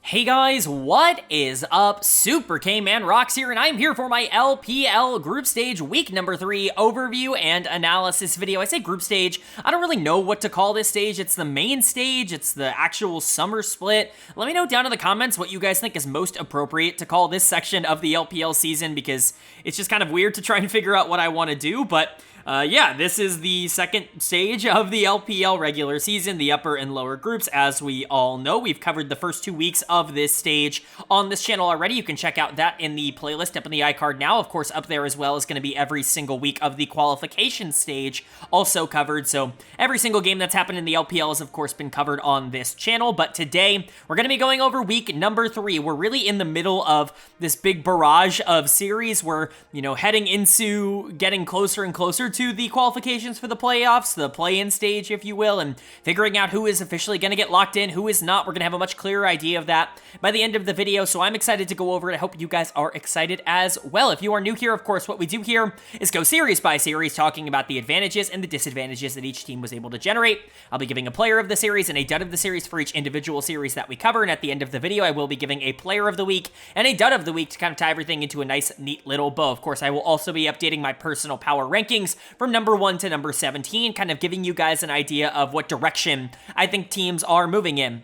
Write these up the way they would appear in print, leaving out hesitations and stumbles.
Hey guys, what is up? Super K-Man Rocks here, and I'm here for my LPL Group Stage Week number 3 overview and analysis video. I say group stage, I don't really know what to call this stage. It's the main stage, it's the actual summer split. Let me know down in the comments what you guys think is most appropriate to call this section of the LPL season, because it's just kind of weird to try and figure out what I want to do, but yeah, this is the second stage of the LPL regular season, the upper and lower groups. As we all know, we've covered the first 2 weeks of this stage on this channel already. You can check out that in the playlist up in the iCard now. Of course, up there as well is going to be every single week of the qualification stage also covered. So every single game that's happened in the LPL has, of course, been covered on this channel. But today, we're going to be going over week number 3. We're really in the middle of this big barrage of series. We're, heading into getting closer and closer to the qualifications for the playoffs, the play-in stage, if you will, and figuring out who is officially going to get locked in, who is not. We're going to have a much clearer idea of that by the end of the video, so I'm excited to go over it. I hope you guys are excited as well. If you are new here, of course, what we do here is go series by series, talking about the advantages and the disadvantages that each team was able to generate. I'll be giving a player of the series and a dud of the series for each individual series that we cover, and at the end of the video, I will be giving a player of the week and a dud of the week to kind of tie everything into a nice, neat little bow. Of course, I will also be updating my personal power rankings from number 1 to number 17, kind of giving you guys an idea of what direction I think teams are moving in.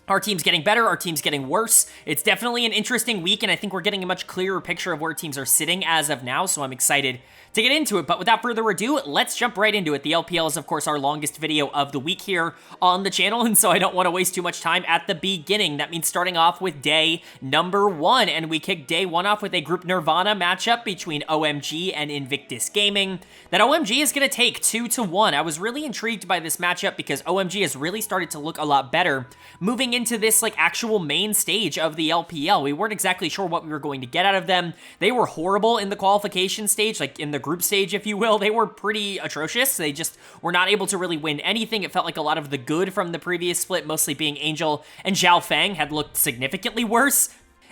Our team's getting better, our team's getting worse. It's definitely an interesting week, and I think we're getting a much clearer picture of where teams are sitting as of now, so I'm excited to get into it. But without further ado, let's jump right into it. The LPL is, of course, our longest video of the week here on the channel, and so I don't want to waste too much time at the beginning. That means starting off with day number 1, and we kick day 1 off with a Group Nirvana matchup between OMG and Invictus Gaming that OMG is going to take 2-1. I was really intrigued by this matchup because OMG has really started to look a lot better moving into this actual main stage of the LPL. We weren't exactly sure what we were going to get out of them. They were horrible in the qualification stage, in the group stage, if you will. They were pretty atrocious. They just were not able to really win anything. It felt like a lot of the good from the previous split, mostly being Angel and Zhao Feng, had looked significantly worse.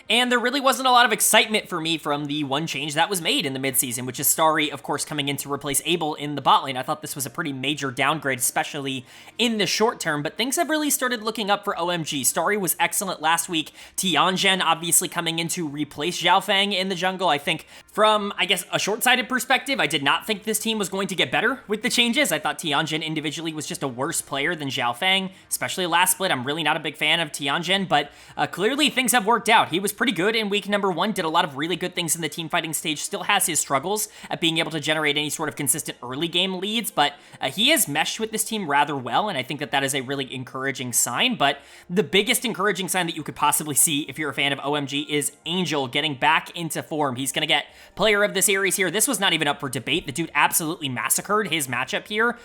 And there really wasn't a lot of excitement for me from the one change that was made in the midseason, which is Starry, of course, coming in to replace Abel in the bot lane. I thought this was a pretty major downgrade, especially in the short term, but things have really started looking up for OMG. Starry was excellent last week. Tianzhen obviously coming in to replace Zhao Feng in the jungle. I think from, a short-sighted perspective, I did not think this team was going to get better with the changes. I thought Tianzhen individually was just a worse player than Zhao Feng, especially last split. I'm really not a big fan of Tianzhen, but clearly things have worked out. He was pretty good in week number 1, did a lot of really good things in the team fighting stage, still has his struggles at being able to generate any sort of consistent early game leads, but he has meshed with this team rather well, and I think that that is a really encouraging sign. But the biggest encouraging sign that you could possibly see if you're a fan of OMG is Angel getting back into form. He's going to get player of the series here. This was not even up for debate. The dude absolutely massacred his matchup here.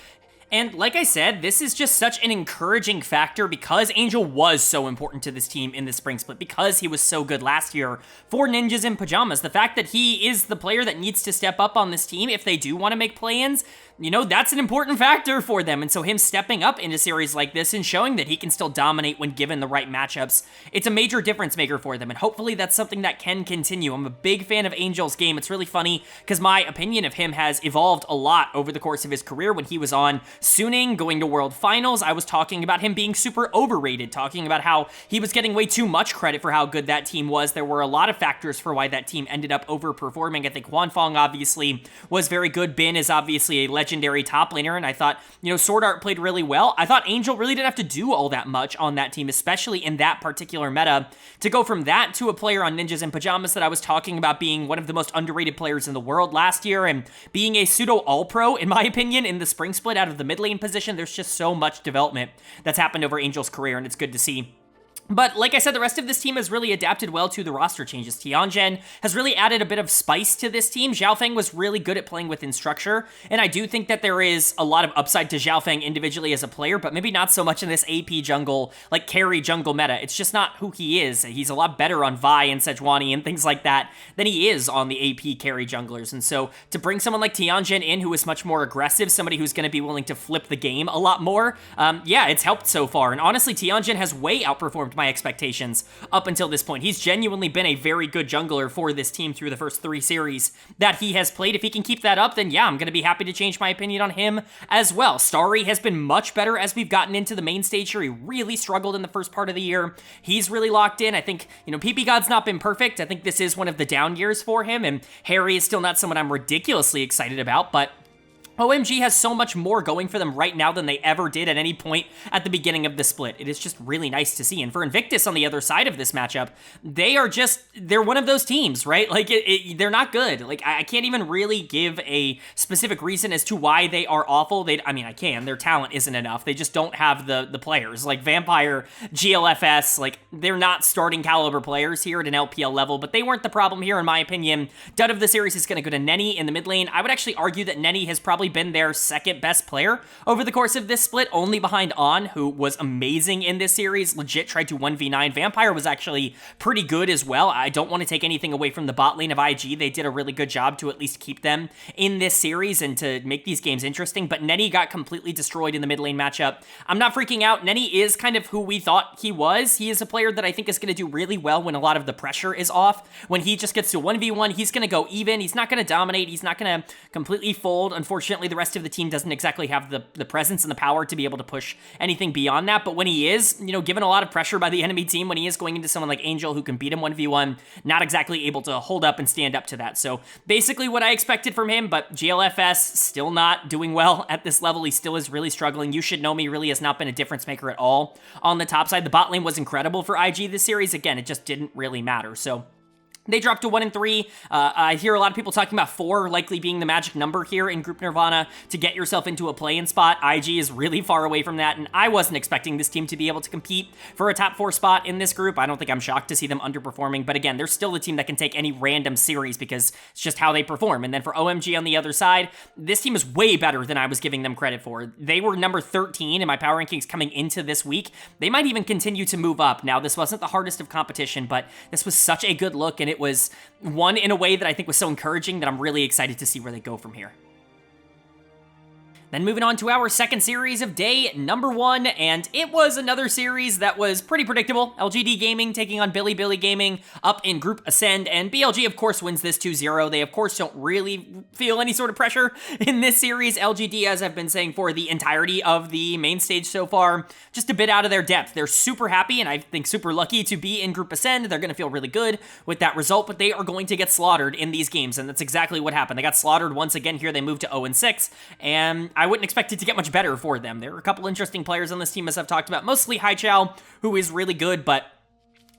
And like I said, this is just such an encouraging factor because Angel was so important to this team in the spring split, because he was so good last year for Ninjas in Pyjamas. The fact that he is the player that needs to step up on this team if they do want to make play-ins, that's an important factor for them. And so him stepping up in a series like this and showing that he can still dominate when given the right matchups, it's a major difference maker for them. And hopefully that's something that can continue. I'm a big fan of Angel's game. It's really funny because my opinion of him has evolved a lot over the course of his career. When he was on Suning, going to World Finals, I was talking about him being super overrated, talking about how he was getting way too much credit for how good that team was. There were a lot of factors for why that team ended up overperforming. I think Huanfeng obviously was very good. Bin is obviously a legendary top laner, and I thought, Sword Art played really well. I thought Angel really didn't have to do all that much on that team, especially in that particular meta. To go from that to a player on Ninjas in Pyjamas that I was talking about being one of the most underrated players in the world last year and being a pseudo all-pro, in my opinion, in the spring split out of the mid lane position, there's just so much development that's happened over Angel's career, and it's good to see. But like I said, the rest of this team has really adapted well to the roster changes. Tianzhen has really added a bit of spice to this team. Zhao Feng was really good at playing within structure, and I do think that there is a lot of upside to Zhao Feng individually as a player, but maybe not so much in this AP jungle, carry jungle meta. It's just not who he is. He's a lot better on Vi and Sejuani and things like that than he is on the AP carry junglers. And so to bring someone like Tianzhen in who is much more aggressive, somebody who's going to be willing to flip the game a lot more, yeah, it's helped so far. And honestly, Tianzhen has way outperformed my expectations up until this point. He's genuinely been a very good jungler for this team through the first 3 series that he has played. If he can keep that up, then yeah, I'm going to be happy to change my opinion on him as well. Starry has been much better as we've gotten into the main stage here. He really struggled in the first part of the year. He's really locked in. I think, PP God's not been perfect. I think this is one of the down years for him, and Harry is still not someone I'm ridiculously excited about, but OMG has so much more going for them right now than they ever did at any point at the beginning of the split. It is just really nice to see. And for Invictus on the other side of this matchup, they're one of those teams, right? Like, they're not good. Like, I can't even really give a specific reason as to why they are awful. I can. Their talent isn't enough. They just don't have the players. Like, Vampire, GLFS, like, they're not starting caliber players here at an LPL level, but they weren't the problem here, in my opinion. Dud of the series is going to go to Nenny in the mid lane. I would actually argue that Nenny has probably been their second best player over the course of this split, only behind On, who was amazing in this series, legit tried to 1v9. Vampire was actually pretty good as well. I don't want to take anything away from the bot lane of IG. They did a really good job to at least keep them in this series and to make these games interesting, but Nenny got completely destroyed in the mid lane matchup. I'm not freaking out. Nenny is kind of who we thought he was. He is a player that I think is going to do really well when a lot of the pressure is off. When he just gets to 1v1, he's going to go even. He's not going to dominate. He's not going to completely fold. Unfortunately, the rest of the team doesn't exactly have the presence and the power to be able to push anything beyond that, but when he is, given a lot of pressure by the enemy team, when he is going into someone like Angel who can beat him 1v1, not exactly able to hold up and stand up to that. So basically what I expected from him, but GLFS still not doing well at this level. He still is really struggling. You Should Know Me really has not been a difference maker at all on the top side. The bot lane was incredible for IG this series. Again, it just didn't really matter. So they dropped to 1-3. I hear a lot of people talking about 4 likely being the magic number here in Group Nirvana to get yourself into a play-in spot. IG is really far away from that, and I wasn't expecting this team to be able to compete for a top 4 spot in this group. I don't think I'm shocked to see them underperforming, but again, they're still the team that can take any random series because it's just how they perform. And then for OMG on the other side, this team is way better than I was giving them credit for. They were number 13 in my power rankings coming into this week. They might even continue to move up. Now, this wasn't the hardest of competition, but this was such a good look, and it was one in a way that I think was so encouraging that I'm really excited to see where they go from here. Then moving on to our second series of day number 1, and it was another series that was pretty predictable. LGD Gaming taking on Bilibili Gaming up in Group Ascend, and BLG, of course, wins this 2-0. They, of course, don't really feel any sort of pressure in this series. LGD, as I've been saying for the entirety of the main stage so far, just a bit out of their depth. They're super happy, and I think super lucky to be in Group Ascend. They're going to feel really good with that result, but they are going to get slaughtered in these games, and that's exactly what happened. They got slaughtered once again here. They moved to 0-6, and I wouldn't expect it to get much better for them. There are a couple interesting players on this team, as I've talked about, mostly Haichao, who is really good, but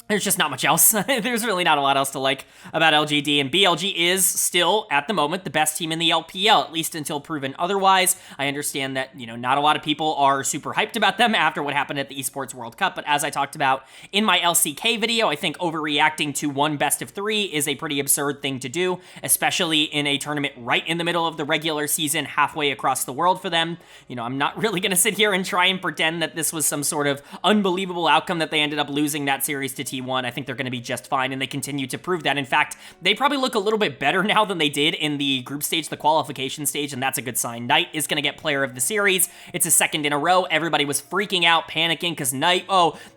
there's just not much else. There's really not a lot else to like about LGD, and BLG is still, at the moment, the best team in the LPL, at least until proven otherwise. I understand that, not a lot of people are super hyped about them after what happened at the Esports World Cup, but as I talked about in my LCK video, I think overreacting to one best of 3 is a pretty absurd thing to do, especially in a tournament right in the middle of the regular season, halfway across the world for them. I'm not really going to sit here and try and pretend that this was some sort of unbelievable outcome that they ended up losing that series to T1. I think they're going to be just fine, and they continue to prove that. In fact, they probably look a little bit better now than they did in the group stage, the qualification stage, and that's a good sign. Knight is going to get player of the series. It's his second in a row. Everybody was freaking out, panicking, because Knight,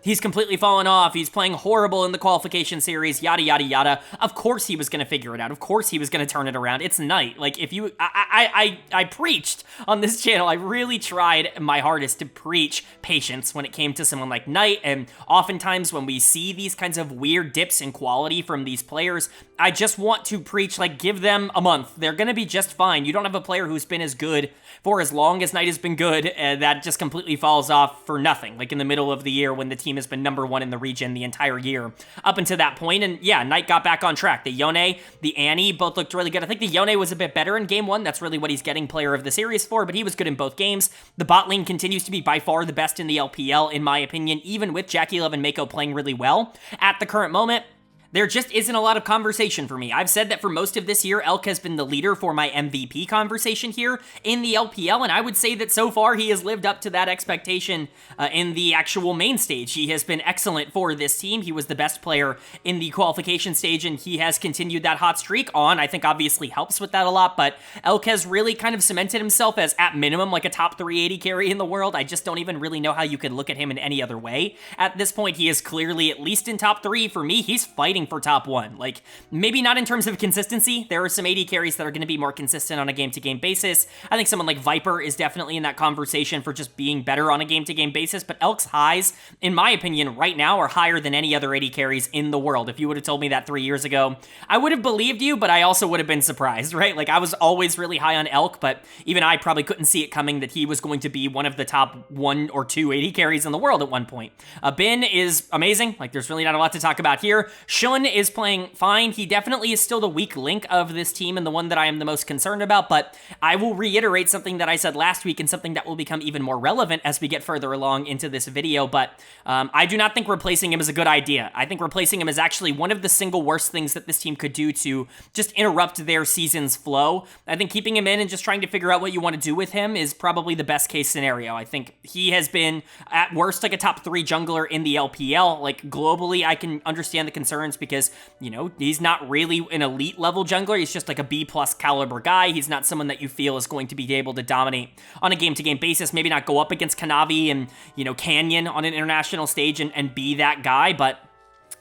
he's completely fallen off. He's playing horrible in the qualification series, yada, yada, yada. Of course he was going to figure it out. Of course he was going to turn it around. It's Knight. Like, if you... I preached on this channel. I really tried my hardest to preach patience when it came to someone like Knight, and oftentimes when we see these kinds of weird dips in quality from these players, I just want to preach, like, give them a month. They're going to be just fine. You don't have a player who's been as good for as long as Knight has been good, that just completely falls off for nothing, like in the middle of the year when the team has been number 1 in the region the entire year up until that point. And yeah, Knight got back on track. The Yone, the Annie both looked really good. I think the Yone was a bit better in game 1. That's really what he's getting player of the series for, but he was good in both games. The bot lane continues to be by far the best in the LPL, in my opinion, even with Jackie Love and Mako playing really well at the current moment. There just isn't a lot of conversation for me. I've said that for most of this year, Elk has been the leader for my MVP conversation here in the LPL, and I would say that so far he has lived up to that expectation in the actual main stage. He has been excellent for this team. He was the best player in the qualification stage, and he has continued that hot streak on. I think obviously helps with that a lot, but Elk has really kind of cemented himself as, at minimum, like a top 380 carry in the world. I just don't even really know how you could look at him in any other way. At this point, he is clearly at least in top 3. For me, he's fighting for top 1. Like, maybe not in terms of consistency. There are some AD carries that are going to be more consistent on a game-to-game basis. I think someone like Viper is definitely in that conversation for just being better on a game-to-game basis, but Elk's highs, in my opinion, right now are higher than any other AD carries in the world. If you would have told me that 3 years ago, I would have believed you, but I also would have been surprised, right? Like, I was always really high on Elk, but even I probably couldn't see it coming that he was going to be one of the top 1 or 2 AD carries in the world at one point. Bin is amazing. Like, there's really not a lot to talk about here. Shun is playing fine. He definitely is still the weak link of this team and the one that I am the most concerned about, but I will reiterate something that I said last week and something that will become even more relevant as we get further along into this video, but I do not think replacing him is a good idea. I think replacing him is actually one of the single worst things that this team could do to just interrupt their season's flow. I think keeping him in and just trying to figure out what you want to do with him is probably the best case scenario. I think he has been, at worst, like a top 3 jungler in the LPL. Like, globally, I can understand the concerns because, you know, he's not really an elite level jungler. He's just like a B+ caliber guy. He's not someone that you feel is going to be able to dominate on a game-to-game basis. Maybe not go up against Kanavi and, you know, Canyon on an international stage and be that guy, but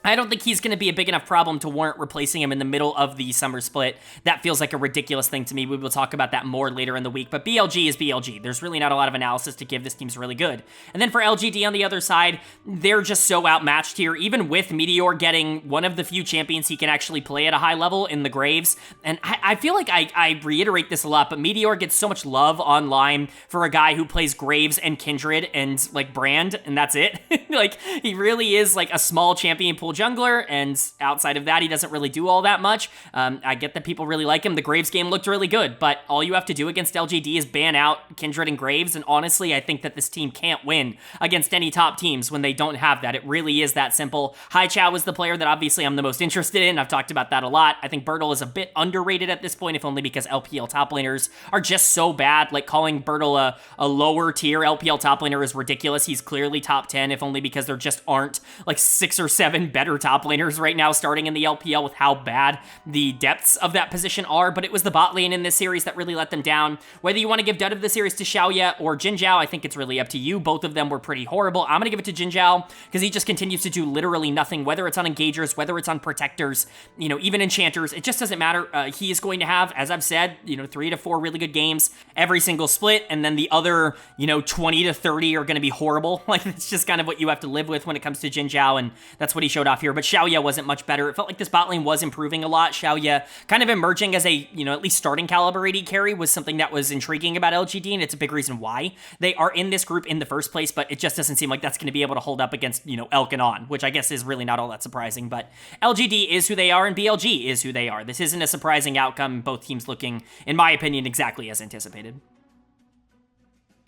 I don't think he's going to be a big enough problem to warrant replacing him in the middle of the summer split. That feels like a ridiculous thing to me. We will talk about that more later in the week, but BLG is BLG. There's really not a lot of analysis to give. This team's really good. And then for LGD on the other side, they're just so outmatched here, even with Meteor getting one of the few champions he can actually play at a high level in the Graves. And I feel like I reiterate this a lot, but Meteor gets so much love online for a guy who plays Graves and Kindred and, like, Brand, and that's it. Like, he really is, like, a small champion pool jungler, and outside of that, he doesn't really do all that much. I get that people really like him. The Graves game looked really good, but all you have to do against LGD is ban out Kindred and Graves, and honestly, I think that this team can't win against any top teams when they don't have that. It really is that simple. Hai Chao is the player that obviously I'm the most interested in. I've talked about that a lot. I think Bertle is a bit underrated at this point, if only because LPL top laners are just so bad. Like, calling Bertle a lower tier LPL top laner is ridiculous. He's clearly top 10, if only because there just aren't like 6 or 7 better top laners right now starting in the LPL with how bad the depths of that position are, but it was the bot lane in this series that really let them down. Whether you want to give dud of the series to Xiaoya or Jin Zhao, I think it's really up to you. Both of them were pretty horrible. I'm going to give it to Jin Zhao because he just continues to do literally nothing, whether it's on engagers, whether it's on protectors, you know, even enchanters. It just doesn't matter. He is going to have, as I've said, you know, 3 to 4 really good games every single split, and then the other, you know, 20 to 30 are going to be horrible. Like, it's just kind of what you have to live with when it comes to Jin Zhao, and that's what he showed off here. But Xiaoya wasn't much better. It felt like this bot lane was improving a lot. Xiaoya kind of emerging as a, you know, at least starting caliber AD carry was something that was intriguing about LGD, and it's a big reason why they are in this group in the first place, but it just doesn't seem like that's going to be able to hold up against, you know, Elk and On, which I guess is really not all that surprising, but LGD is who they are, and BLG is who they are. This isn't a surprising outcome, both teams looking, in my opinion, exactly as anticipated.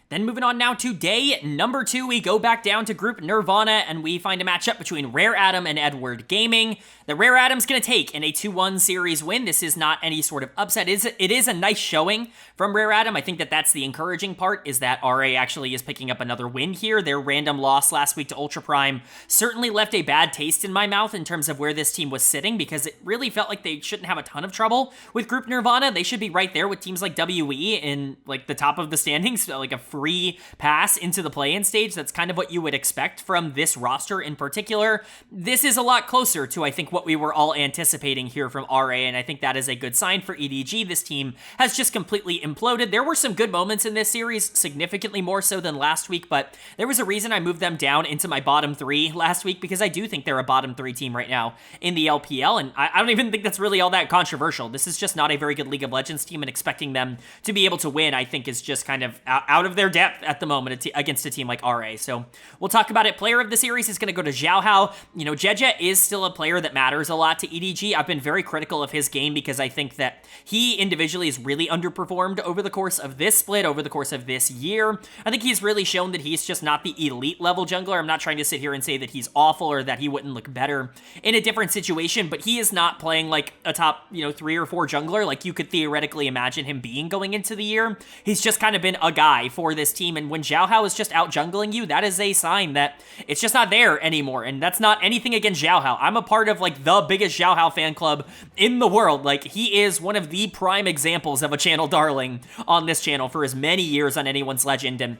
Then moving on now to day number 2, we go back down to Group Nirvana, and we find a matchup between Rare Adam and Edward Gaming. The Rare Adam's going to take in a 2-1 series win. This is not any sort of upset. It is a nice showing from Rare Adam. I think that that's the encouraging part, is that RA actually is picking up another win here. Their random loss last week to Ultra Prime certainly left a bad taste in my mouth in terms of where this team was sitting, because it really felt like they shouldn't have a ton of trouble with Group Nirvana. They should be right there with teams like WE in, like, the top of the standings, like a free pass into the play-in stage. That's kind of what you would expect from this roster in particular. This is a lot closer to, I think, what we were all anticipating here from RA, and I think that is a good sign for EDG. This team has just completely imploded. There were some good moments in this series, significantly more so than last week, but there was a reason I moved them down into my bottom 3 last week, because I do think they're a bottom 3 team right now in the LPL, and I don't even think that's really all that controversial. This is just not a very good League of Legends team, and expecting them to be able to win, I think, is just kind of out of their their depth at the moment against a team like RA. So we'll talk about it. Player of the series is going to go to Zhao Hao. You know, Jeje is still a player that matters a lot to EDG. I've been very critical of his game because I think that he individually has really underperformed over the course of this split, over the course of this year. I think he's really shown that he's just not the elite level jungler. I'm not trying to sit here and say that he's awful or that he wouldn't look better in a different situation, but he is not playing like a top, 3 or 4 jungler like you could theoretically imagine him being going into the year. He's just kind of been a guy for this team, and when Zhao Hao is just out jungling you, that is a sign that it's just not there anymore, and that's not anything against Zhao Hao. I'm a part of like the biggest Zhao Hao fan club in the world. Like, he is one of the prime examples of a channel darling on this channel for as many years on Anyone's Legend, and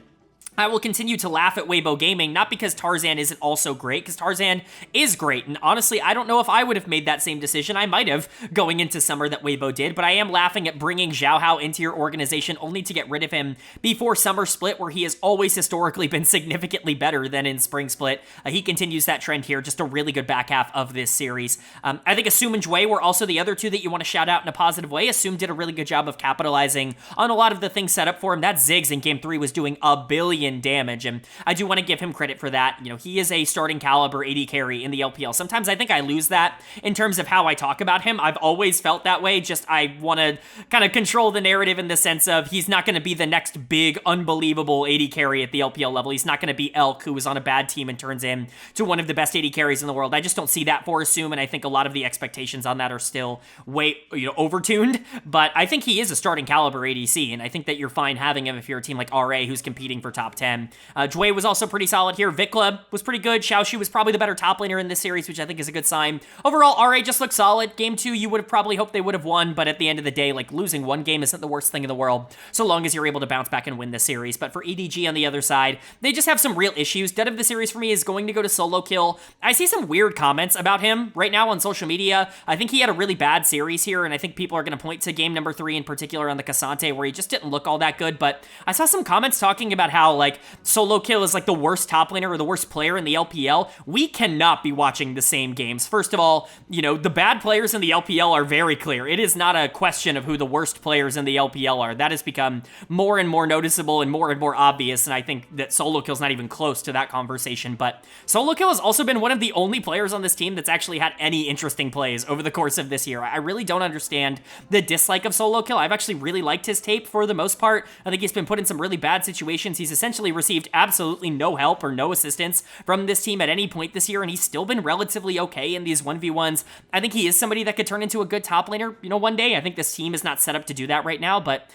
I will continue to laugh at Weibo Gaming, not because Tarzan isn't also great, because Tarzan is great, and honestly, I don't know if I would have made that same decision. I might have, going into summer, that Weibo did, but I am laughing at bringing Zhao Hao into your organization only to get rid of him before summer split, where he has always historically been significantly better than in spring split. He continues that trend here, just a really good back half of this series. I think Assume and Jue were also the other two that you want to shout out in a positive way. Assume did a really good job of capitalizing on a lot of the things set up for him. That Ziggs in Game 3 was doing a billion damage, and I do want to give him credit for that. You know, he is a starting caliber AD carry in the LPL. Sometimes I think I lose that in terms of how I talk about him. I've always felt that way, just I want to kind of control the narrative in the sense of he's not going to be the next big, unbelievable AD carry at the LPL level. He's not going to be Elk, who is on a bad team and turns in to one of the best AD carries in the world. I just don't see that for Assume, and I think a lot of the expectations on that are still way, overtuned, but I think he is a starting caliber ADC, and I think that you're fine having him if you're a team like RA who's competing for top 10. Jue was also pretty solid here. Vikla was pretty good. Xiaoxu was probably the better top laner in this series, which I think is a good sign. Overall, RA just looked solid. Game 2, you would have probably hoped they would have won, but at the end of the day, like, losing one game isn't the worst thing in the world, so long as you're able to bounce back and win this series. But for EDG on the other side, they just have some real issues. Dead of the series for me is going to go to Solo Kill. I see some weird comments about him right now on social media. I think he had a really bad series here, and I think people are going to point to game number 3 in particular on the Cassante, where he just didn't look all that good. But I saw some comments talking about how, like, Solo Kill is like the worst top laner or the worst player in the LPL. We cannot be watching the same games. First of all, the bad players in the LPL are very clear. It is not a question of who the worst players in the LPL are. That has become more and more noticeable and more obvious, and I think that Solo Kill's not even close to that conversation. But Solo Kill has also been one of the only players on this team that's actually had any interesting plays over the course of this year. I really don't understand the dislike of Solo Kill. I've actually really liked his tape for the most part. I think he's been put in some really bad situations. He's essentially received absolutely no help or no assistance from this team at any point this year, and he's still been relatively okay in these 1v1s. I think he is somebody that could turn into a good top laner, one day. I think this team is not set up to do that right now, but,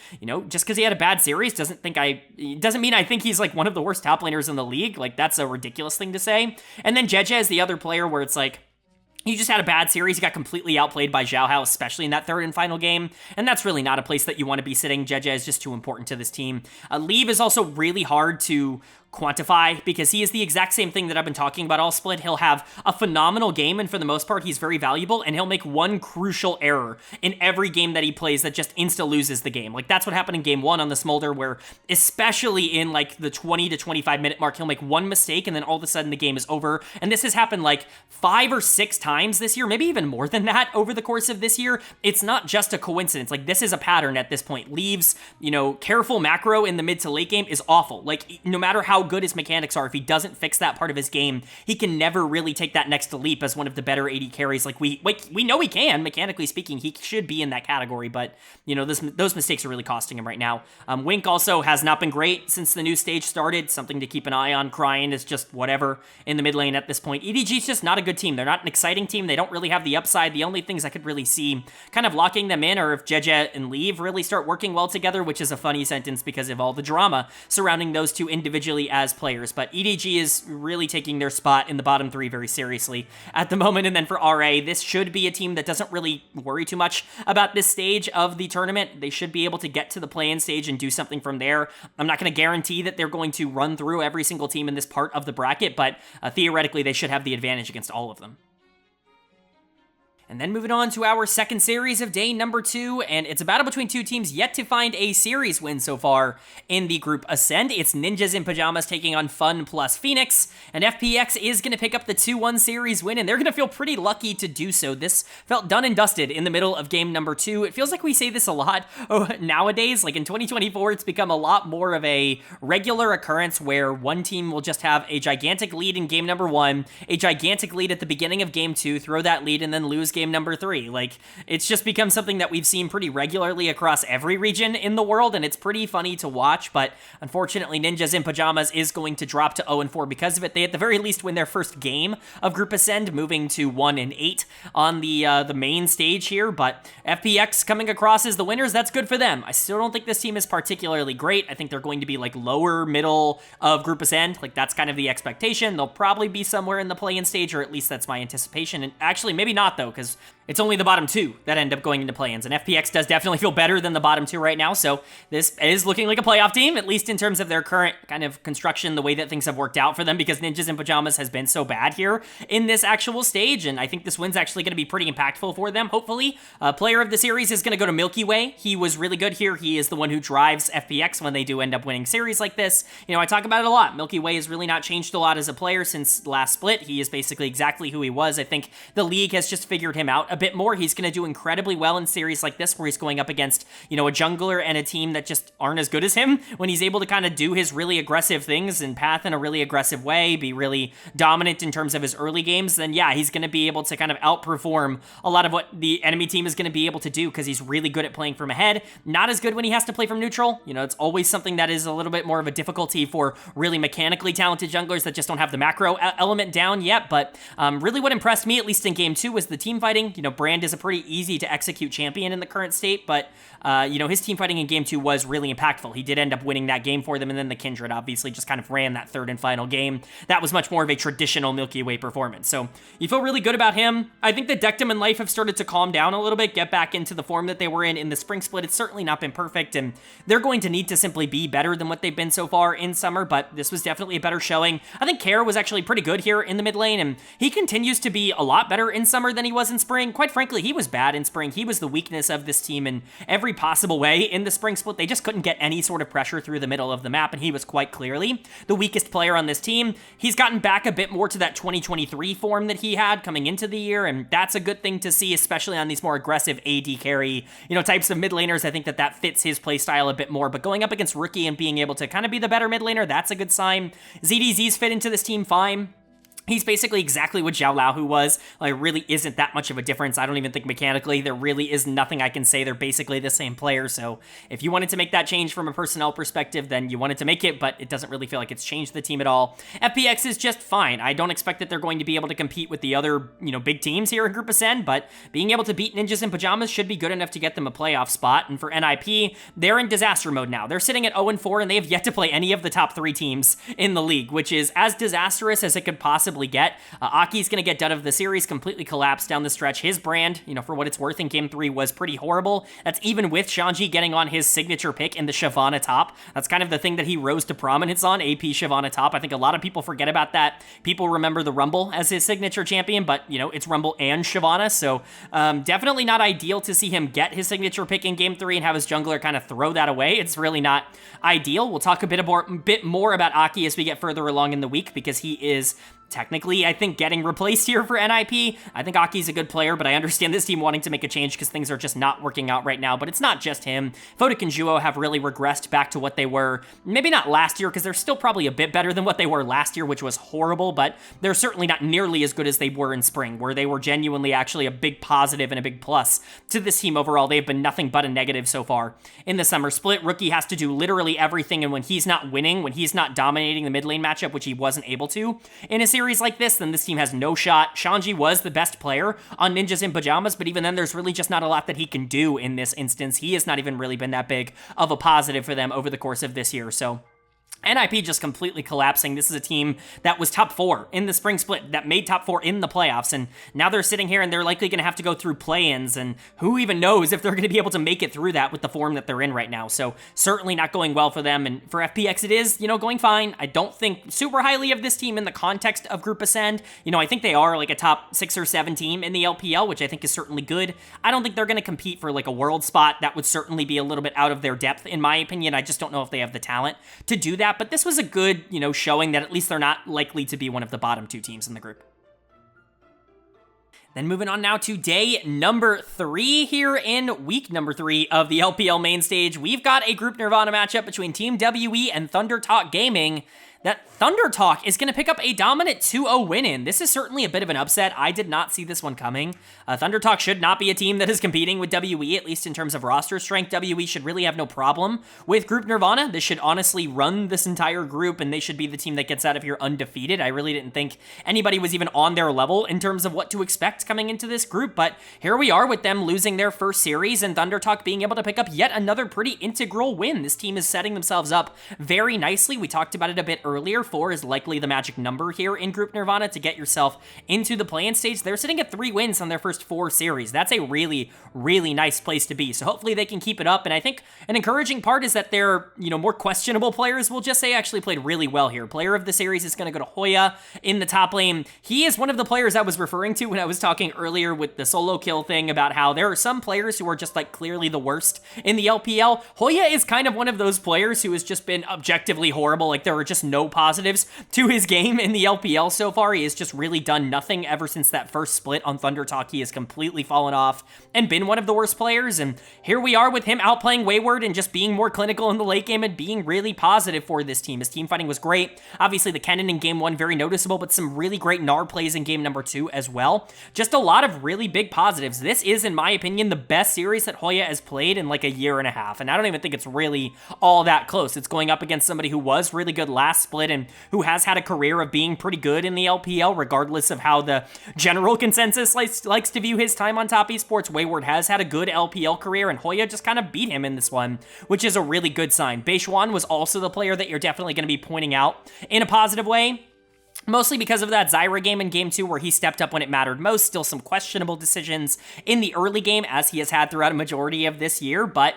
just because he had a bad series doesn't mean I think he's like one of the worst top laners in the league. Like, that's a ridiculous thing to say. And then Jeje is the other player where it's like, he just had a bad series. He got completely outplayed by Zhao Hao, especially in that third and final game, and that's really not a place that you want to be sitting. Jeje is just too important to this team. Leave is also really hard to quantify because he is the exact same thing that I've been talking about all split. He'll have a phenomenal game, and for the most part, he's very valuable, and he'll make one crucial error in every game that he plays that just insta loses the game. Like, that's what happened in game 1 on the Smolder, where especially in like the 20 to 25 minute mark, he'll make one mistake, and then all of a sudden the game is over. And this has happened like 5 or 6 times this year, maybe even more than that over the course of this year. It's not just a coincidence. Like, this is a pattern at this point. Leaves, careful macro in the mid to late game is awful. Like, no matter how good his mechanics are, if he doesn't fix that part of his game, he can never really take that next leap as one of the better AD carries. Like, we know he can, mechanically speaking. He should be in that category, but those mistakes are really costing him right now. Wink also has not been great since the new stage started. Something to keep an eye on. Crying is just whatever in the mid lane at this point. EDG is just not a good team. They're not an exciting team. They don't really have the upside. The only things I could really see kind of locking them in are if Jeje and Leave really start working well together, which is a funny sentence because of all the drama surrounding those two individually as players. But EDG is really taking their spot in the bottom 3 very seriously at the moment. And then for RA, this should be a team that doesn't really worry too much about this stage of the tournament. They should be able to get to the play-in stage and do something from there. I'm not going to guarantee that they're going to run through every single team in this part of the bracket, but theoretically they should have the advantage against all of them. And then moving on to our second series of day number 2, and it's a battle between two teams yet to find a series win so far in the group Ascend. It's Ninjas in Pyjamas taking on FunPlus Phoenix, and FPX is going to pick up the 2-1 series win, and they're going to feel pretty lucky to do so. This felt done and dusted in the middle of game number 2. It feels like we say this a lot nowadays. Like in 2024, it's become a lot more of a regular occurrence where one team will just have a gigantic lead in game number 1, a gigantic lead at the beginning of game 2, throw that lead, and then lose game number 3. Like, it's just become something that we've seen pretty regularly across every region in the world, and it's pretty funny to watch, but unfortunately, Ninjas in Pyjamas is going to drop to 0-4 because of it. They at the very least win their first game of Group Ascend, moving to 1-8 on the main stage here, but FPX coming across as the winners, that's good for them. I still don't think this team is particularly great. I think they're going to be like lower middle of Group Ascend. Like, that's kind of the expectation. They'll probably be somewhere in the play-in stage, or at least that's my anticipation. And actually, maybe not, though, because it's only the bottom 2 that end up going into play-ins, and FPX does definitely feel better than the bottom 2 right now, so this is looking like a playoff team, at least in terms of their current kind of construction, the way that things have worked out for them, because Ninjas in Pyjamas has been so bad here in this actual stage, and I think this win's actually going to be pretty impactful for them, hopefully. Player of the series is going to go to Milky Way. He was really good here. He is the one who drives FPX when they do end up winning series like this. You know, I talk about it a lot. Milky Way has really not changed a lot as a player since last split. He is basically exactly who he was. I think the league has just figured him out a bit more. He's going to do incredibly well in series like this where he's going up against, you know, a jungler and a team that just aren't as good as him. When he's able to kind of do his really aggressive things and path in a really aggressive way, be really dominant in terms of his early games, then yeah, he's going to be able to kind of outperform a lot of what the enemy team is going to be able to do because he's really good at playing from ahead. Not as good when he has to play from neutral. You know, it's always something that is a little bit more of a difficulty for really mechanically talented junglers that just don't have the macro element down yet, but really what impressed me, at least in game 2, was the team fighting. You know, Brand is a pretty easy to execute champion in the current state, but you know, his team fighting in game 2 was really impactful. He did end up winning that game for them, and then the Kindred obviously just kind of ran that third and final game. That was much more of a traditional Milky Way performance, so you feel really good about him. I think the Dectum and Life have started to calm down a little bit, get back into the form that they were in the spring split. It's certainly not been perfect, and they're going to need to simply be better than what they've been so far in summer, but this was definitely a better showing. I think Kara was actually pretty good here in the mid lane, and he continues to be a lot better in summer than he was in spring. Quite frankly, he was bad in spring. He was the weakness of this team in every possible way in the spring split. They just couldn't get any sort of pressure through the middle of the map, and he was quite clearly the weakest player on this team. He's gotten back a bit more to that 2023 form that he had coming into the year, and that's a good thing to see, especially on these more aggressive AD carry, you know, types of mid laners. I think that fits his playstyle a bit more, but going up against Rookie and being able to kind of be the better mid laner, that's a good sign. ZDZ's fit into this team fine. He's basically exactly what Zhao Lahu was. Like, really isn't that much of a difference. I don't even think mechanically there really is nothing I can say. They're basically the same player, so if you wanted to make that change from a personnel perspective, then you wanted to make it, but it doesn't really feel like it's changed the team at all. FPX is just fine. I don't expect that they're going to be able to compete with the other, you know, big teams here in Group Ascend, but being able to beat Ninjas in Pyjamas should be good enough to get them a playoff spot, and for NIP, they're in disaster mode now. They're sitting at 0-4, and they have yet to play any of the top 3 teams in the league, which is as disastrous as it could possibly get. Aki's going to get done of the series, completely collapsed down the stretch. His Brand, you know, for what it's worth in game 3 was pretty horrible. That's even with Shanji getting on his signature pick in the Shyvana top. That's kind of the thing that he rose to prominence on, AP Shyvana top. I think a lot of people forget about that. People remember the Rumble as his signature champion, but, you know, it's Rumble and Shyvana, so definitely not ideal to see him get his signature pick in game 3 and have his jungler kind of throw that away. It's really not ideal. We'll talk a bit more about Aki as we get further along in the week, because he is technically, I think, getting replaced here for NIP. I think Aki's a good player, but I understand this team wanting to make a change because things are just not working out right now. But it's not just him. Photic and Juo have really regressed back to what they were, maybe not last year, because they're still probably a bit better than what they were last year, which was horrible, but they're certainly not nearly as good as they were in spring, where they were genuinely actually a big positive and a big plus to this team overall. They've been nothing but a negative so far in the summer split. Rookie has to do literally everything, and when he's not winning, when he's not dominating the mid lane matchup, which he wasn't able to in a series like this, then this team has no shot. Shanji was the best player on Ninjas in Pyjamas, but even then, there's really just not a lot that he can do in this instance. He has not even really been that big of a positive for them over the course of this year, so NIP just completely collapsing. This is a team that was top 4 in the spring split, that made top 4 in the playoffs, and now they're sitting here and they're likely going to have to go through play-ins, and who even knows if they're going to be able to make it through that with the form that they're in right now. So certainly not going well for them, and for FPX it is, going fine. I don't think super highly of this team in the context of Group Ascend. I think they are like a top 6 or 7 team in the LPL, which I think is certainly good. I don't think they're going to compete for like a world spot. That would certainly be a little bit out of their depth, in my opinion. I just don't know if they have the talent to do that. But this was a good, showing that at least they're not likely to be one of the bottom 2 teams in the group. Then moving on now to day number 3 here in week number 3 of the LPL main stage. We've got a Group Nirvana matchup between Team WE and Thunder Talk Gaming. That Thunder Talk is going to pick up a dominant 2-0 win in. This is certainly a bit of an upset. I did not see this one coming. Thunder Talk should not be a team that is competing with WE, at least in terms of roster strength. WE should really have no problem with Group Nirvana. This should honestly run this entire group, and they should be the team that gets out of here undefeated. I really didn't think anybody was even on their level in terms of what to expect coming into this group, but here we are with them losing their first series and Thunder Talk being able to pick up yet another pretty integral win. This team is setting themselves up very nicely. We talked about it a bit earlier. 4 is likely the magic number here in Group Nirvana to get yourself into the play-in stage. They're sitting at 3 wins on their first 4 series. That's a really, really nice place to be. So hopefully they can keep it up. And I think an encouraging part is that their, more questionable players will just say actually played really well here. Player of the series is going to go to Hoya in the top lane. He is one of the players I was referring to when I was talking earlier with the solo kill thing about how there are some players who are just like clearly the worst in the LPL. Hoya is kind of one of those players who has just been objectively horrible. Like there are just no positives to his game in the LPL so far. He has just really done nothing ever since that first split on Thunder Talk. He has completely fallen off and been one of the worst players, and here we are with him outplaying Wayward and just being more clinical in the late game and being really positive for this team. His team fighting was great. Obviously the Kennen in game 1 very noticeable, but some really great Gnar plays in game number 2 as well. Just a lot of really big positives. This is, in my opinion, the best series that Hoya has played in like a year and a half, and I don't even think it's really all that close. It's going up against somebody who was really good last split and who has had a career of being pretty good in the LPL, regardless of how the general consensus likes to view his time on Top Esports. Wayward has had a good LPL career, and Hoya just kind of beat him in this one, which is a really good sign. Beishuan was also the player that you're definitely going to be pointing out in a positive way. Mostly because of that Zyra game in game 2 where he stepped up when it mattered most. Still some questionable decisions in the early game as he has had throughout a majority of this year, but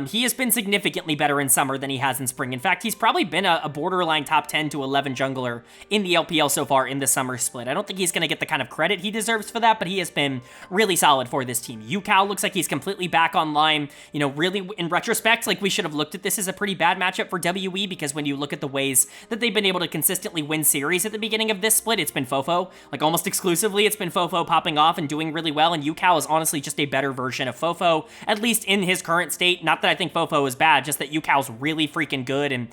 he has been significantly better in summer than he has in spring. In fact, he's probably been a borderline top 10 to 11 jungler in the LPL so far in the summer split. I don't think he's going to get the kind of credit he deserves for that, but he has been really solid for this team. Yukao looks like he's completely back online. Really in retrospect, like we should have looked at this as a pretty bad matchup for WE, because when you look at the ways that they've been able to consistently win series at the beginning of this split, it's been Fofo. Like almost exclusively, it's been Fofo popping off and doing really well, and Yukao is honestly just a better version of Fofo, at least in his current state. Not that I think Fofo is bad, just that Yukao's really freaking good, and,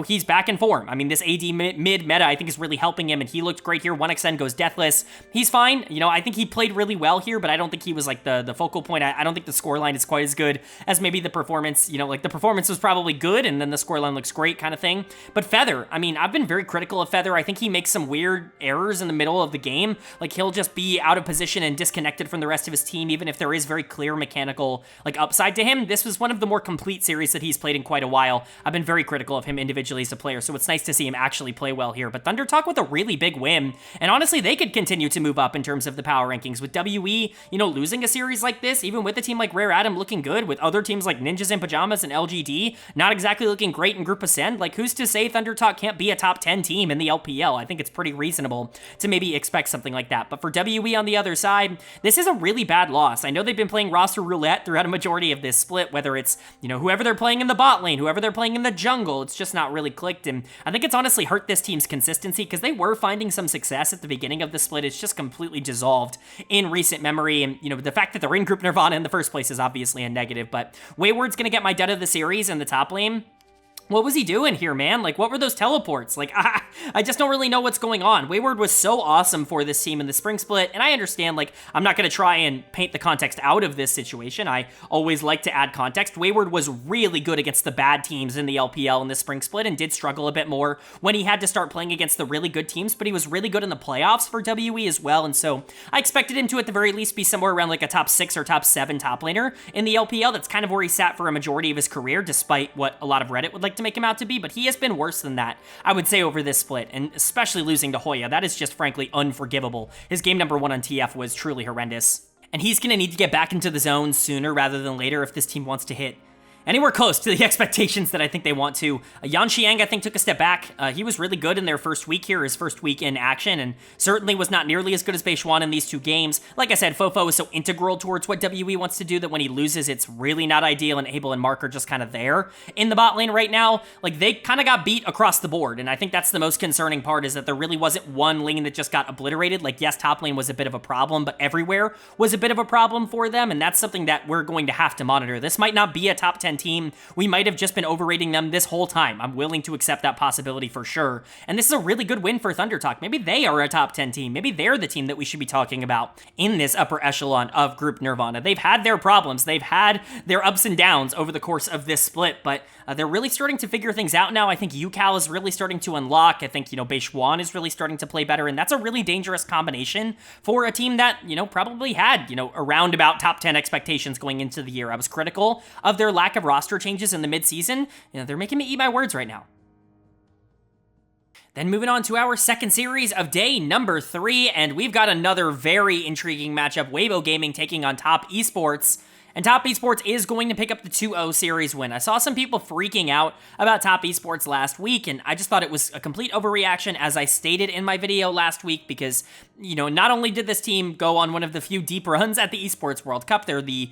he's back in form. I mean, this AD mid meta, I think, is really helping him, and he looked great here. 1xN goes deathless. He's fine. I think he played really well here, but I don't think he was, like, the focal point. I don't think the scoreline is quite as good as maybe the performance. Like, the performance was probably good, and then the scoreline looks great kind of thing. But Feather, I mean, I've been very critical of Feather. I think he makes some weird errors in the middle of the game. Like he'll just be out of position and disconnected from the rest of his team, even if there is very clear mechanical upside to him. This was one of the more complete series that he's played in quite a while. I've been very critical of him individually as a player, so it's nice to see him actually play well here. But Thunder Talk with a really big win, and honestly, they could continue to move up in terms of the power rankings. With WE, losing a series like this, even with a team like Rare Atom looking good, with other teams like Ninjas and Pyjamas and LGD not exactly looking great in Group Ascend, like who's to say Thunder Talk can't be a top 10 team in the LPL? I think it's pretty reasonable to maybe expect something like that. But for WE on the other side, this is a really bad loss. I know they've been playing roster roulette throughout a majority of this split, whether it's, whoever they're playing in the bot lane, whoever they're playing in the jungle, it's just not really clicked. And I think it's honestly hurt this team's consistency, because they were finding some success at the beginning of the split. It's just completely dissolved in recent memory. And, the fact that they're in Group Nirvana in the first place is obviously a negative, but Wayward's going to get my dud of the series in the top lane. What was he doing here, man? Like, what were those teleports? Like, I just don't really know what's going on. Wayward was so awesome for this team in the spring split, and I understand, like, I'm not going to try and paint the context out of this situation. I always like to add context. Wayward was really good against the bad teams in the LPL in the spring split and did struggle a bit more when he had to start playing against the really good teams, but he was really good in the playoffs for WE as well, and so I expected him to, at the very least, be somewhere around, like, a top 6 or top 7 top laner in the LPL. That's kind of where he sat for a majority of his career, despite what a lot of Reddit would like like to make him out to be, but he has been worse than that, I would say, over this split, and especially losing to Hoya. That is just frankly unforgivable. His game number 1 on TF was truly horrendous. And he's going to need to get back into the zone sooner rather than later if this team wants to hit anywhere close to the expectations that I think they want to. Yan Xiang, I think, took a step back. He was really good in their first week here, his first week in action, and certainly was not nearly as good as Beishuan in these 2 games. Like I said, Fofo is so integral towards what WE wants to do that when he loses, it's really not ideal, and Abel and Mark are just kind of there in the bot lane right now. Like, they kind of got beat across the board, and I think that's the most concerning part, is that there really wasn't one lane that just got obliterated. Like, yes, top lane was a bit of a problem, but everywhere was a bit of a problem for them, and that's something that we're going to have to monitor. This might not be a top 10 team. We might have just been overrating them this whole time. I'm willing to accept that possibility for sure. And this is a really good win for Thunder Talk. Maybe they are a top 10 team. Maybe they're the team that we should be talking about in this upper echelon of Group Nirvana. They've had their problems. They've had their ups and downs over the course of this split, but they're really starting to figure things out now. I think UCal is really starting to unlock. I think, Beishuan is really starting to play better, and that's a really dangerous combination for a team that, probably had, around about top 10 expectations going into the year. I was critical of their lack of roster changes in the midseason. They're making me eat my words right now. Then moving on to our second series of day number 3, and we've got another very intriguing matchup. Weibo Gaming taking on Top Esports. And Top Esports is going to pick up the 2-0 series win. I saw some people freaking out about Top Esports last week, and I just thought it was a complete overreaction, as I stated in my video last week, because, not only did this team go on one of the few deep runs at the Esports World Cup, they're the,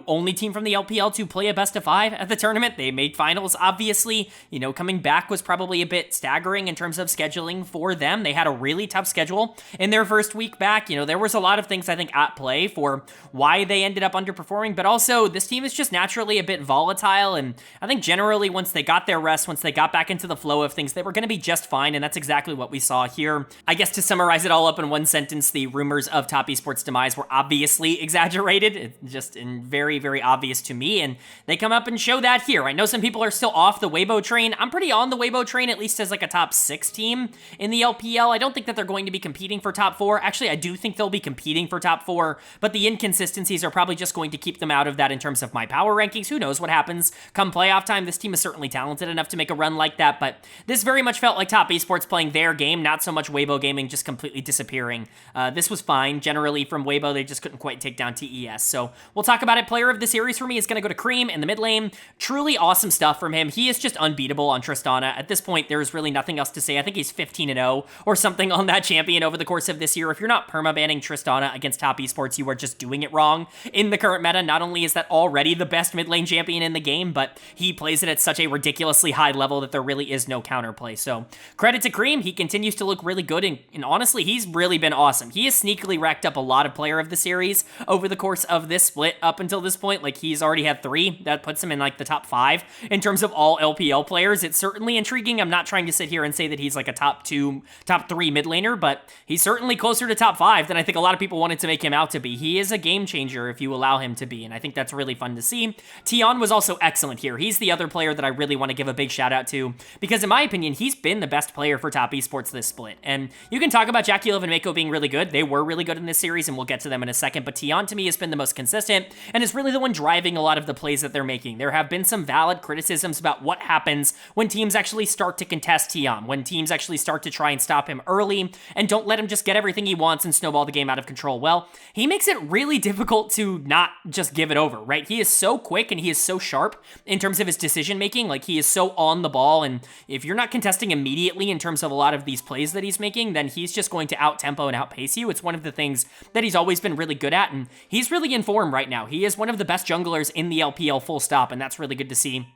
only team from the LPL to play a best of 5 at the tournament. They made finals, obviously. Coming back was probably a bit staggering in terms of scheduling for them. They had a really tough schedule in their first week back. There was a lot of things, I think, at play for why they ended up underperforming, but also this team is just naturally a bit volatile, and I think generally once they got their rest, once they got back into the flow of things, they were going to be just fine, and that's exactly what we saw here. I guess to summarize it all up in one sentence, the rumors of Top Esports' demise were obviously exaggerated. It's just very, very obvious to me, and they come up and show that here. I know some people are still off the Weibo train. I'm pretty on the Weibo train, at least as like a top 6 team in the LPL. I don't think that they're going to be competing for top 4. Actually, I do think they'll be competing for top 4, but the inconsistencies are probably just going to keep them out of that in terms of my power rankings. Who knows what happens come playoff time? This team is certainly talented enough to make a run like that, but this very much felt like Top Esports playing their game, not so much Weibo Gaming just completely disappearing. This was fine. Generally from Weibo, they just couldn't quite take down TES. So we'll talk about it. Player of the series for me is going to go to Cream in the mid lane. Truly awesome stuff from him. He is just unbeatable on Tristana. At this point, there's really nothing else to say. I think he's 15-0 or something on that champion over the course of this year. If you're not perma-banning Tristana against Top Esports, you are just doing it wrong in the current meta. Not only is that already the best mid lane champion in the game, but he plays it at such a ridiculously high level that there really is no counterplay. So credit to Cream. He continues to look really good, and honestly, he's really been awesome. He has sneakily racked up a lot of player of the series over the course of this split up until this point. Like, he's already had 3. That puts him in like the top 5 in terms of all LPL players. It's certainly intriguing. I'm not trying to sit here and say that he's like a top 2, top 3 mid laner, but he's certainly closer to top 5 than I think a lot of people wanted to make him out to be. He is a game changer if you allow him to be, and I think that's really fun to see. Tion was also excellent here. He's the other player that I really want to give a big shout out to, because in my opinion, he's been the best player for Top Esports this split. And you can talk about Jackie Love and Mako being really good. They were really good in this series, and we'll get to them in a second, but Tion to me has been the most consistent, and is really the one driving a lot of the plays that they're making. There have been some valid criticisms about what happens when teams actually start to contest Tion, when teams actually start to try and stop him early, and don't let him just get everything he wants and snowball the game out of control. Well, he makes it really difficult to not just give it over, right? He is so quick, and he is so sharp in terms of his decision making. Like, he is so on the ball, and if you're not contesting immediately in terms of a lot of these plays that he's making, then he's just going to out-tempo and outpace you. It's one of the things that he's always been really good at, and he's really in form right now. He is one of the best junglers in the LPL, full stop, and that's really good to see.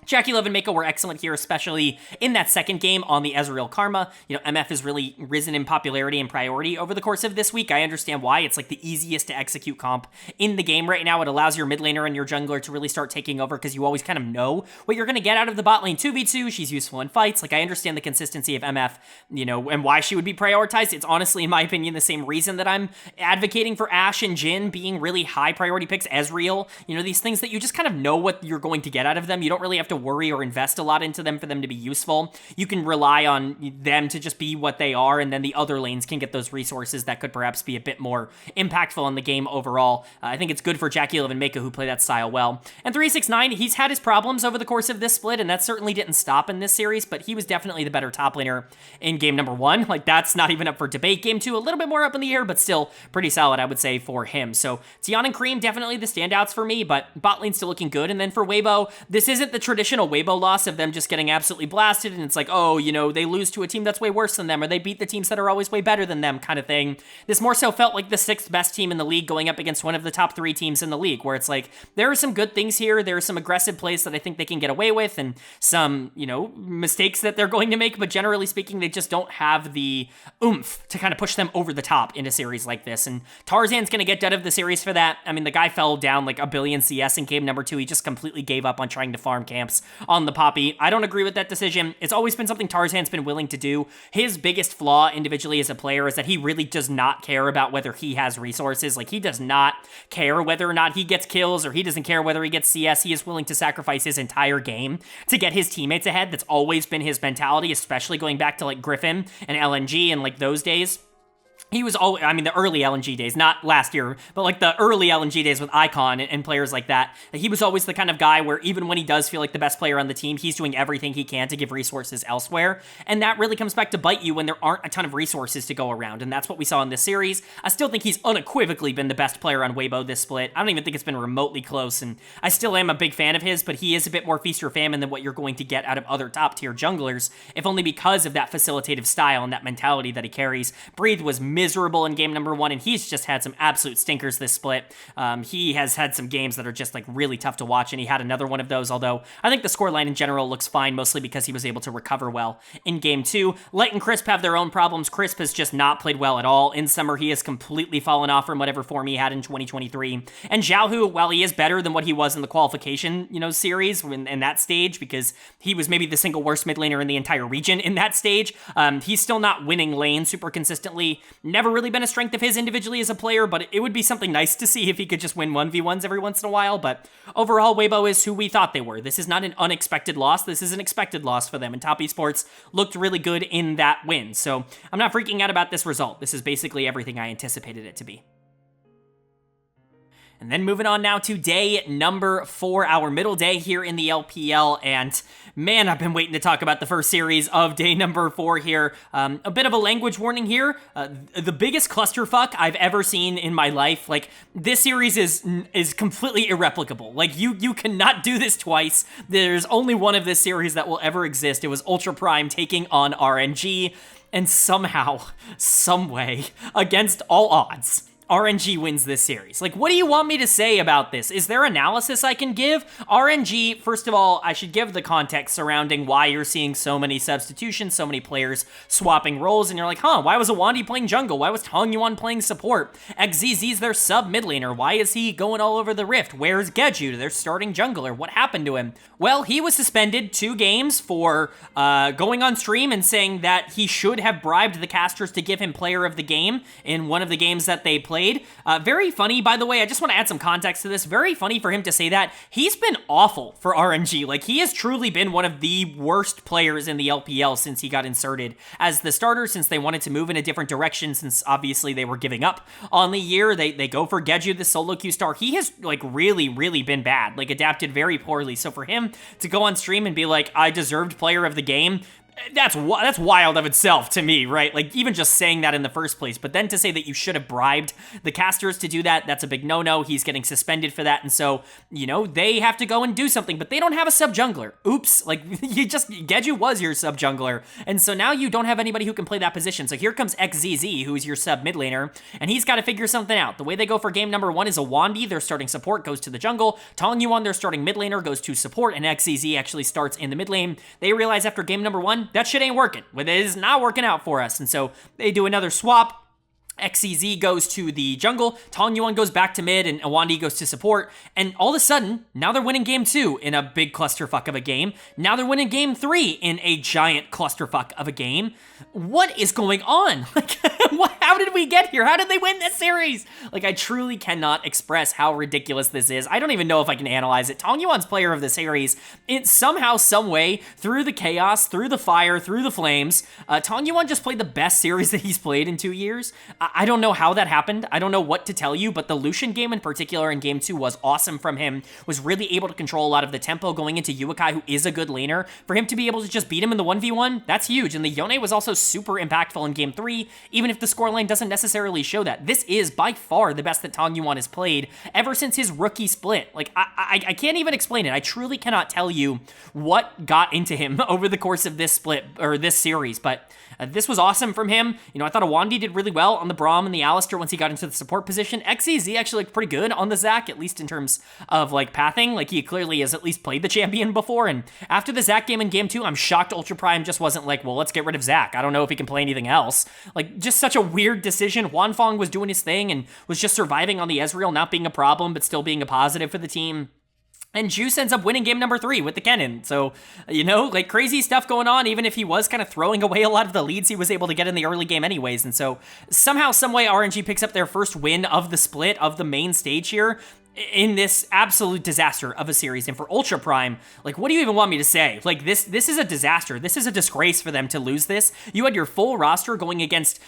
Jackie Love and Mako were excellent here, especially in that second game on the Ezreal Karma. MF has really risen in popularity and priority over the course of this week. I understand why. It's like the easiest to execute comp in the game right now. It allows your mid laner and your jungler to really start taking over, because you always kind of know what you're going to get out of the bot lane 2v2. She's useful in fights. Like, I understand the consistency of MF, and why she would be prioritized. It's honestly, in my opinion, the same reason that I'm advocating for Ashe and Jhin being really high priority picks. Ezreal, these things that you just kind of know what you're going to get out of them. You don't really have to to worry or invest a lot into them for them to be useful. You can rely on them to just be what they are, and then the other lanes can get those resources that could perhaps be a bit more impactful in the game overall. I think it's good for Jackie11 Mako, who play that style well. And 369, he's had his problems over the course of this split, and that certainly didn't stop in this series, but he was definitely the better top laner in game number 1. Like, that's not even up for debate. Game 2, a little bit more up in the air, but still pretty solid, I would say, for him. So Tian and Cream, definitely the standouts for me, but bot lane's still looking good. And then for Weibo, this isn't the traditional Weibo loss of them just getting absolutely blasted, and it's like, oh, you know, they lose to a team that's way worse than them, or they beat the teams that are always way better than them kind of thing. This more so felt like the 6th best team in the league going up against one of the top 3 teams in the league, where it's like, there are some good things here, there are some aggressive plays that I think they can get away with, and some, you know, mistakes that they're going to make, but generally speaking, they just don't have the oomph to kind of push them over the top in a series like this, and Tarzan's gonna get dead of the series for that. I mean, the guy fell down like a billion CS in game number 2, he just completely gave up on trying to farm camps on the Poppy. I don't agree with that decision. It's always been something Tarzan's been willing to do. His biggest flaw individually as a player is that he really does not care about whether he has resources. Like, he does not care whether or not he gets kills, or he doesn't care whether he gets CS. He is willing to sacrifice his entire game to get his teammates ahead. That's always been his mentality, especially going back to like Griffin and LNG and like those days. He was always, I mean, the early LNG days, not last year, but like the early LNG days with Icon and players like that. He was always the kind of guy where even when he does feel like the best player on the team, he's doing everything he can to give resources elsewhere. And that really comes back to bite you when there aren't a ton of resources to go around. And that's what we saw in this series. I still think he's unequivocally been the best player on Weibo this split. I don't even think it's been remotely close. And I still am a big fan of his, but he is a bit more feast or famine than what you're going to get out of other top tier junglers, if only because of that facilitative style and that mentality that he carries. Breathe was miserable in game number 1, and he's just had some absolute stinkers this split. He has had some games that are just like really tough to watch, and he had another one of those, although I think the scoreline in general looks fine, mostly because he was able to recover well in game 2. Light and Crisp have their own problems. Crisp has just not played well at all. In summer, he has completely fallen off from whatever form he had in 2023. And Xiaohu, while he is better than what he was in the qualification, you know, series in that stage, because he was maybe the single worst mid laner in the entire region in that stage, he's still not winning lane super consistently. Never really been a strength of his individually as a player, but it would be something nice to see if he could just win 1v1s every once in a while. But overall, Weibo is who we thought they were. This is not an unexpected loss. This is an expected loss for them, and Top Esports looked really good in that win. So I'm not freaking out about this result. This is basically everything I anticipated it to be. And then moving on now to day number 4, our middle day here in the LPL, and man, I've been waiting to talk about the first series of day number 4 here. A bit of a language warning here. The biggest clusterfuck I've ever seen in my life. Like, this series is completely irreplicable. Like, you cannot do this twice. There's only one of this series that will ever exist. It was Ultra Prime taking on RNG, and somehow, someway, against all odds, RNG wins this series. Like, what do you want me to say about this? Is there analysis I can give? RNG, first of all, I should give the context surrounding why you're seeing so many substitutions, so many players swapping roles, and you're like, huh, why was Awandi playing jungle? Why was Tong Yuan playing support? XZZ's their sub mid laner. Why is he going all over the rift? Where's Geju, their starting jungler? What happened to him? Well, he was suspended 2 games for going on stream and saying that he should have bribed the casters to give him player of the game in one of the games that they played. Very funny, by the way. I just want to add some context to this. Very funny for him to say that. He's been awful for RNG. Like, he has truly been one of the worst players in the LPL since he got inserted as the starter, since they wanted to move in a different direction, since obviously they were giving up on the year. They go for Geju, the solo Q star. He has, like, really, really been bad. Like, adapted very poorly. So for him to go on stream and be like, I deserved player of the game, that's wild of itself to me, right? Like, even just saying that in the first place, but then to say that you should have bribed the casters to do that, that's a big no-no. He's getting suspended for that, and so, you know, they have to go and do something, but they don't have a sub-jungler. Oops, like, Geju was your sub-jungler, and so now you don't have anybody who can play that position. So here comes XZZ, who's your sub-mid laner, and he's got to figure something out. The way they go for game number 1 is Awandi, their starting support, goes to the jungle. Tong Yuan, their starting mid laner, goes to support, and XZZ actually starts in the mid lane. They realize after game number 1, that shit ain't working. It is not working out for us. And so they do another swap. XCZ goes to the jungle, Tong Yuan goes back to mid, and Awandi goes to support, and all of a sudden, now they're winning game 2 in a big clusterfuck of a game. Now they're winning game 3 in a giant clusterfuck of a game. What is going on? Like, what How did we get here? How did they win this series? Like, I truly cannot express how ridiculous this is. I don't even know if I can analyze it. Tongyuan's player of the series, it somehow, some way, through the chaos, through the fire, through the flames, Tongyuan just played the best series that he's played in 2 years. I don't know how that happened. I don't know what to tell you, but the Lucian game in particular in game 2 was awesome from him, was really able to control a lot of the tempo going into Yuukai, who is a good laner. For him to be able to just beat him in the 1v1, that's huge. And the Yone was also super impactful in game 3, even if the scoreline doesn't necessarily show that. This is by far the best that Tongyuan has played ever since his rookie split. Like, I can't even explain it. I truly cannot tell you what got into him over the course of this split, or this series, but this was awesome from him. You know, I thought Awandi did really well on the Braum and the Alistair once he got into the support position. XEZ actually looked pretty good on the Zac, at least in terms of, like, pathing. Like, he clearly has at least played the champion before, and after the Zac game in game 2, I'm shocked Ultra Prime just wasn't like, well, let's get rid of Zac. I don't know if he can play anything else. Like, just such a weird decision. Huanfeng was doing his thing and was just surviving on the Ezreal, not being a problem, but still being a positive for the team. And Juice ends up winning game number 3 with the Kennen. So, you know, like, crazy stuff going on, even if he was kind of throwing away a lot of the leads he was able to get in the early game anyways. And so, somehow, someway, RNG picks up their first win of the split of the main stage here in this absolute disaster of a series. And for Ultra Prime, like, what do you even want me to say? Like, this is a disaster. This is a disgrace for them to lose this. You had your full roster going against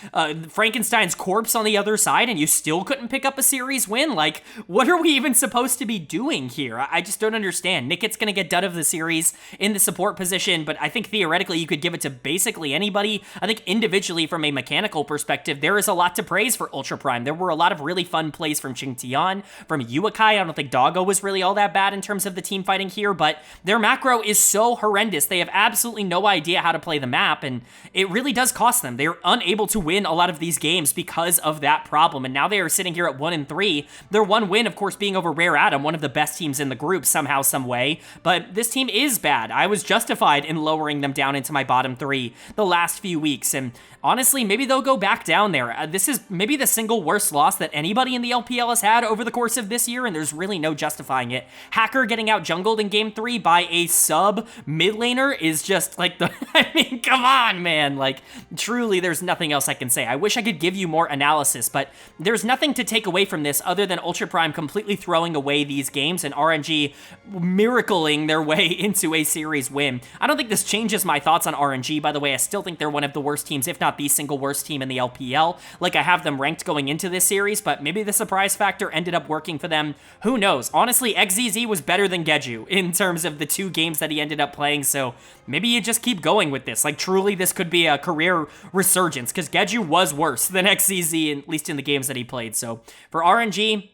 Frankenstein's corpse on the other side, and you still couldn't pick up a series win? Like, what are we even supposed to be doing here? I just don't understand. Nicket's gonna get done of the series in the support position, but I think theoretically you could give it to basically anybody. I think individually, from a mechanical perspective, there is a lot to praise for Ultra Prime. There were a lot of really fun plays from Qingtian, from Yuukai. I don't think Doggo was really all that bad in terms of the team fighting here, but their macro is so horrendous. They have absolutely no idea how to play the map, and it really does cost them. They're unable to win a lot of these games because of that problem, and now they are sitting here at 1-3. Their one win, of course, being over Rare Atom, one of the best teams in the group somehow, some way, but this team is bad. I was justified in lowering them down into my bottom 3 the last few weeks, and honestly, maybe they'll go back down there. This is maybe the single worst loss that anybody in the LPL has had over the course of this year, and there's really no justifying it. Hacker getting out jungled in game 3 by a sub mid laner is just like I mean, come on, man. Like, truly, there's nothing else I can say. I wish I could give you more analysis, but there's nothing to take away from this other than Ultra Prime completely throwing away these games and RNG miracling their way into a series win. I don't think this changes my thoughts on RNG, by the way. I still think they're one of the worst teams, if not the single worst team in the LPL. Like, I have them ranked going into this series, but maybe the surprise factor ended up working for them. Who knows? Honestly, XZZ was better than Geju in terms of the 2 games that he ended up playing, so maybe you just keep going with this. Like, truly, this could be a career resurgence, because Geju was worse than XZZ, at least in the games that he played. So, for RNG,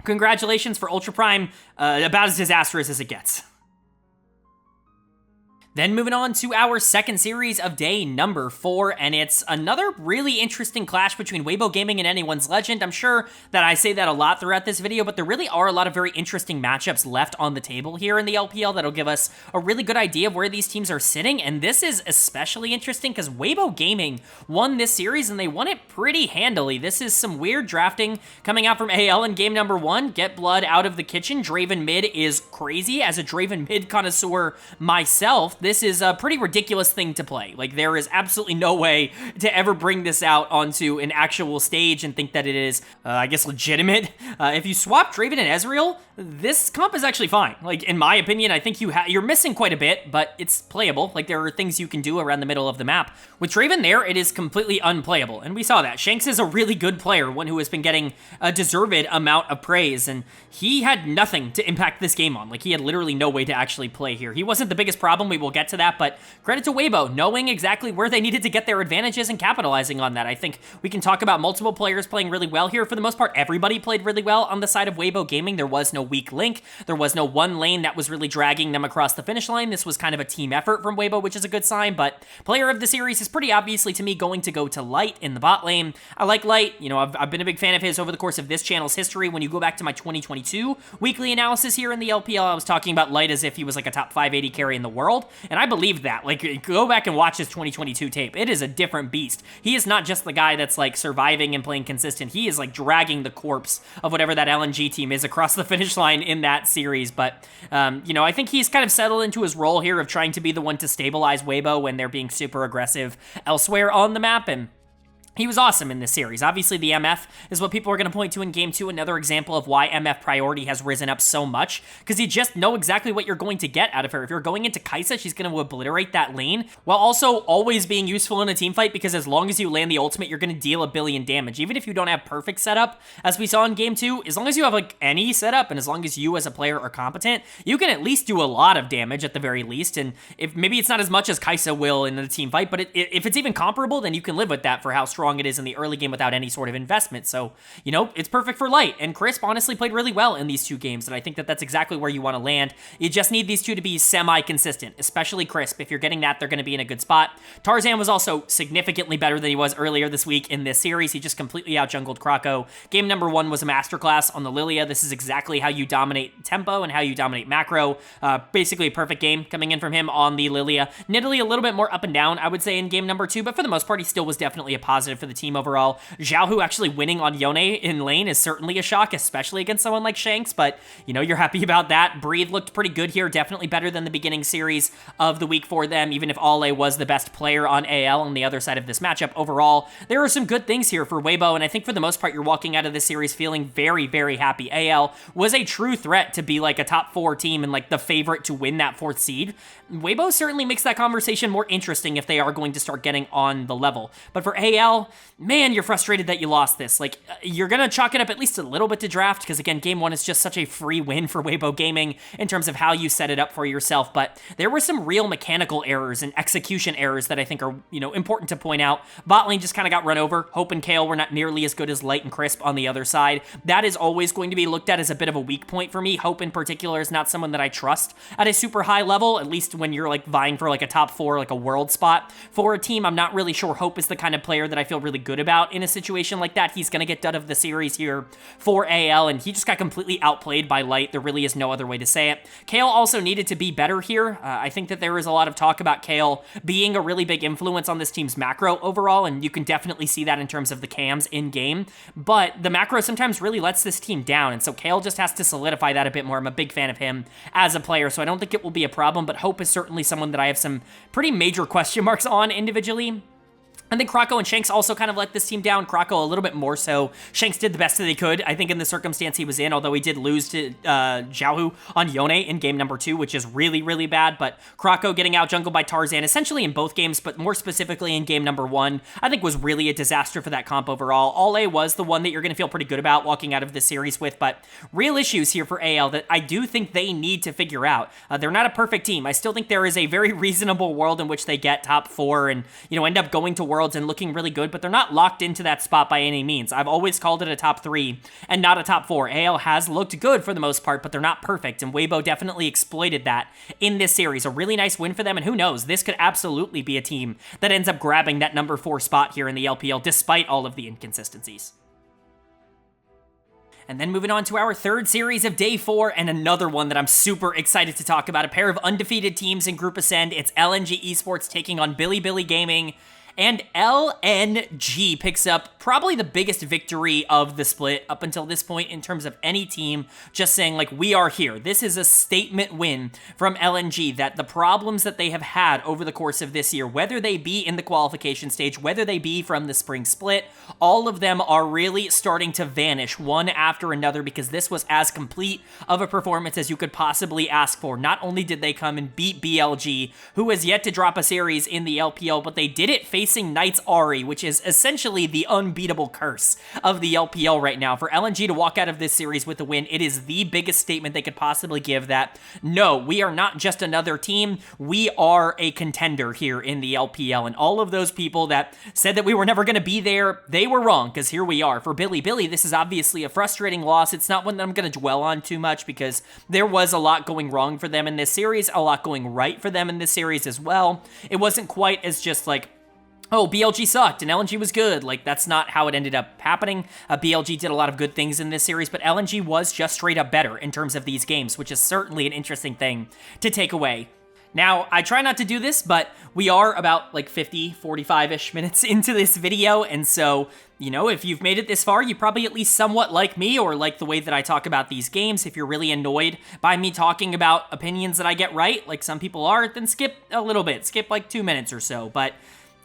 congratulations. For Ultra Prime, about as disastrous as it gets. Then moving on to our second series of day number 4, and it's another really interesting clash between Weibo Gaming and Anyone's Legend. I'm sure that I say that a lot throughout this video, but there really are a lot of very interesting matchups left on the table here in the LPL that'll give us a really good idea of where these teams are sitting, and this is especially interesting because Weibo Gaming won this series, and they won it pretty handily. This is some weird drafting coming out from AL in game number 1. Get Blood out of the kitchen. Draven mid is crazy. As a Draven mid connoisseur myself, this is a pretty ridiculous thing to play. Like, there is absolutely no way to ever bring this out onto an actual stage and think that it is, I guess, legitimate. If you swap Draven and Ezreal, this comp is actually fine. Like, in my opinion, I think you're missing quite a bit, but it's playable. Like, there are things you can do around the middle of the map. With Draven there, it is completely unplayable, and we saw that. Shanks is a really good player, one who has been getting a deserved amount of praise, and he had nothing to impact this game on. Like, he had literally no way to actually play here. He wasn't the biggest problem. We will get to that, but credit to Weibo, knowing exactly where they needed to get their advantages and capitalizing on that. I think we can talk about multiple players playing really well here. For the most part, everybody played really well on the side of Weibo Gaming. There was no weak link. There was no one lane that was really dragging them across the finish line. This was kind of a team effort from Weibo, which is a good sign, but player of the series is pretty obviously, to me, going to go to Light in the bot lane. I like Light. You know, I've been a big fan of his over the course of this channel's history. When you go back to my 2022 weekly analysis here in the LPL, I was talking about Light as if he was like a top 580 carry in the world, and I believe that. Like, go back and watch his 2022 tape. It is a different beast. He is not just the guy that's, like, surviving and playing consistent. He is, like, dragging the corpse of whatever that LNG team is across the finish line in that series. But, you know, I think he's kind of settled into his role here of trying to be the one to stabilize Weibo when they're being super aggressive elsewhere on the map, and he was awesome in this series. Obviously, the MF is what people are going to point to in Game 2. Another example of why MF priority has risen up so much, because you just know exactly what you're going to get out of her. If you're going into Kai'Sa, she's going to obliterate that lane, while also always being useful in a team fight, because as long as you land the ultimate, you're going to deal a billion damage. Even if you don't have perfect setup, as we saw in Game 2, as long as you have like any setup, and as long as you as a player are competent, you can at least do a lot of damage at the very least. And if maybe it's not as much as Kai'Sa will in the team fight, but if it's even comparable, then you can live with that for how strong it is in the early game without any sort of investment. So, you know, it's perfect for Light. And Crisp honestly played really well in these two games, and I think that that's exactly where you want to land. You just need these two to be semi-consistent, especially Crisp. If you're getting that, they're going to be in a good spot. Tarzan was also significantly better than he was earlier this week in this series. He just completely out-jungled Krako. Game number 1 was a masterclass on the Lilia. This is exactly how you dominate tempo and how you dominate macro. Basically a perfect game coming in from him on the Lilia. Nidalee a little bit more up and down, I would say, in game number 2, but for the most part, he still was definitely a positive for the team overall. Xiaohu actually winning on Yone in lane is certainly a shock, especially against someone like Shanks, but, you know, you're happy about that. Breathe looked pretty good here, definitely better than the beginning series of the week for them, even if Ale was the best player on AL on the other side of this matchup. Overall, there are some good things here for Weibo, and I think for the most part, you're walking out of this series feeling very, very happy. AL was a true threat to be like a top 4 team and like the favorite to win that 4th seed. Weibo certainly makes that conversation more interesting if they are going to start getting on the level. But for AL, man, you're frustrated that you lost this. Like, you're going to chalk it up at least a little bit to draft, because again, game 1 is just such a free win for Weibo Gaming in terms of how you set it up for yourself. But there were some real mechanical errors and execution errors that I think are, you know, important to point out. Bot lane just kind of got run over. Hope and Kale were not nearly as good as Light and Crisp on the other side. That is always going to be looked at as a bit of a weak point for me. Hope in particular is not someone that I trust at a super high level, at least when you're like vying for like a top 4, like a world spot for a team. I'm not really sure Hope is the kind of player that I feel really good about in a situation like that. He's going to get dud of the series here for AL, and he just got completely outplayed by Light. There really is no other way to say it. Kale also needed to be better here. I think that there is a lot of talk about Kale being a really big influence on this team's macro overall, and you can definitely see that in terms of the cams in-game, but the macro sometimes really lets this team down, and so Kale just has to solidify that a bit more. I'm a big fan of him as a player, so I don't think it will be a problem, but Hope is certainly someone that I have some pretty major question marks on individually. I think Krako and Shanks also kind of let this team down. Krako a little bit more so. Shanks did the best that they could, I think, in the circumstance he was in, although he did lose to Xiaohu on Yone in game number 2, which is really, really bad. But Krako getting out jungled by Tarzan, essentially in both games, but more specifically in game number 1, I think was really a disaster for that comp overall. Ale was the one that you're going to feel pretty good about walking out of this series with, but real issues here for AL that I do think they need to figure out. They're not a perfect team. I still think there is a very reasonable world in which they get top 4 and, you know, end up going to Worlds and looking really good, but they're not locked into that spot by any means. I've always called it a top 3 and not a top 4. AL has looked good for the most part, but they're not perfect, and Weibo definitely exploited that in this series. A really nice win for them, and who knows, this could absolutely be a team that ends up grabbing that number 4 spot here in the LPL despite all of the inconsistencies. And then moving on to our 3rd series of day 4, and another one that I'm super excited to talk about. A pair of undefeated teams in Group Ascend. It's LNG Esports taking on Bilibili Gaming. And LNG picks up probably the biggest victory of the split up until this point in terms of any team just saying, like, we are here. This is a statement win from LNG that the problems that they have had over the course of this year, whether they be in the qualification stage, whether they be from the spring split, all of them are really starting to vanish one after another, because this was as complete of a performance as you could possibly ask for. Not only did they come and beat BLG, who has yet to drop a series in the LPL, but they did it facing Knights Ahri, which is essentially the unbeatable curse of the LPL right now. For LNG to walk out of this series with a win, it is the biggest statement they could possibly give that, no, we are not just another team, we are a contender here in the LPL. And all of those people that said that we were never going to be there, they were wrong, because here we are. For Bilibili, this is obviously a frustrating loss. It's not one that I'm going to dwell on too much, because there was a lot going wrong for them in this series, a lot going right for them in this series as well. It wasn't quite as just like, oh, BLG sucked and LNG was good. Like, that's not how it ended up happening. BLG did a lot of good things in this series, but LNG was just straight up better in terms of these games, which is certainly an interesting thing to take away. Now, I try not to do this, but we are about like 50, 45-ish minutes into this video, and so, you know, if you've made it this far, you probably at least somewhat like me or like the way that I talk about these games. If you're really annoyed by me talking about opinions that I get right, like some people are, then skip a little bit. Skip like 2 minutes or so, but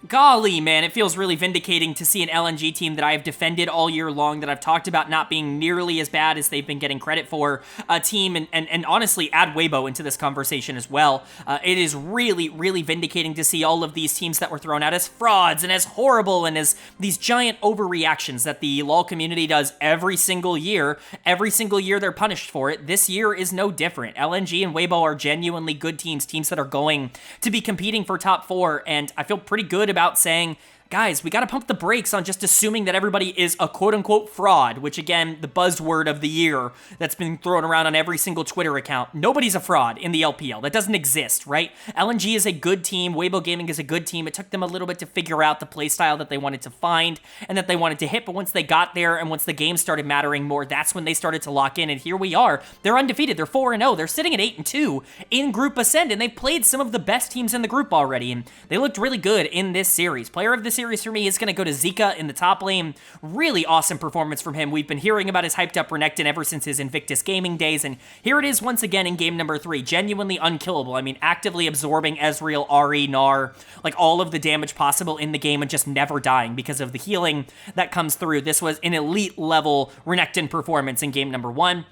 Golly, man, it feels really vindicating to see an LNG team that I have defended all year long, that I've talked about not being nearly as bad as they've been getting credit for, a team, and honestly add Weibo into this conversation as well. It is really, really vindicating to see all of these teams that were thrown out as frauds and as horrible and as these giant overreactions that the LoL community does every single year. Every single year they're punished for it. This year is no different. LNG and Weibo are genuinely good teams that are going to be competing for top 4, and I feel pretty good about saying, guys, we got to pump the brakes on just assuming that everybody is a quote-unquote fraud, which, again, the buzzword of the year that's been thrown around on every single Twitter account. Nobody's a fraud in the LPL. That doesn't exist, right? LNG is a good team. Weibo Gaming is a good team. It took them a little bit to figure out the playstyle that they wanted to find and that they wanted to hit, but once they got there and once the game started mattering more, that's when they started to lock in, and here we are. They're undefeated. They're 4-0. They're sitting at 8-2 in Group Ascend, and they've played some of the best teams in the group already, and they looked really good in this series. Player of the series for me is going to go to Zika in the top lane. Really awesome performance from him. We've been hearing about his hyped up Renekton ever since his Invictus Gaming days, and here it is once again in game number 3. Genuinely unkillable. I mean, actively absorbing Ezreal, Ahri, Gnar, like all of the damage possible in the game and just never dying because of the healing that comes through. This was an elite level Renekton performance in game number 1.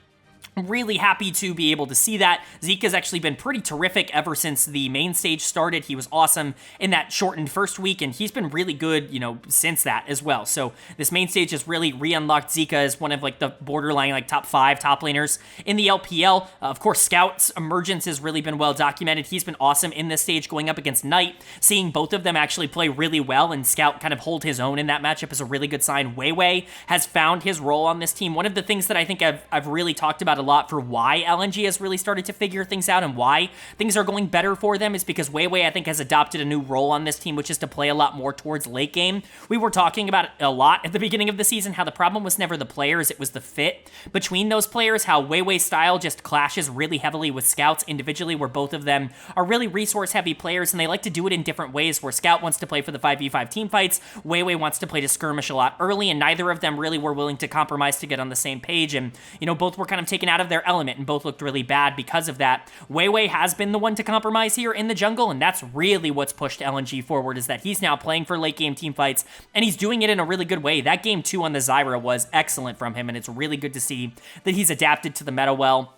Really happy to be able to see that. Zika's actually been pretty terrific ever since the main stage started. He was awesome in that shortened first week, and he's been really good, since that as well. So this main stage has really re-unlocked Zika as one of like the borderline like top 5 top laners in the LPL. Of course, Scout's emergence has really been well documented. He's been awesome in this stage going up against Knight. Seeing both of them actually play really well and Scout kind of hold his own in that matchup is a really good sign. Weiwei has found his role on this team. One of the things that I think I've really talked about a lot for why LNG has really started to figure things out and why things are going better for them is because Weiwei, I think, has adopted a new role on this team, which is to play a lot more towards late game. We were talking about it a lot at the beginning of the season, how the problem was never the players, it was the fit between those players, how Weiwei's style just clashes really heavily with Scout's individually, where both of them are really resource-heavy players, and they like to do it in different ways, where Scout wants to play for the 5v5 team fights, Weiwei wants to play to skirmish a lot early, and neither of them really were willing to compromise to get on the same page, and, both were kind of taken out of their element, and both looked really bad because of that. Weiwei has been the one to compromise here in the jungle, and that's really what's pushed LNG forward, is that he's now playing for late game team fights, and he's doing it in a really good way. That game 2 on the Zyra was excellent from him, and it's really good to see that he's adapted to the meta well.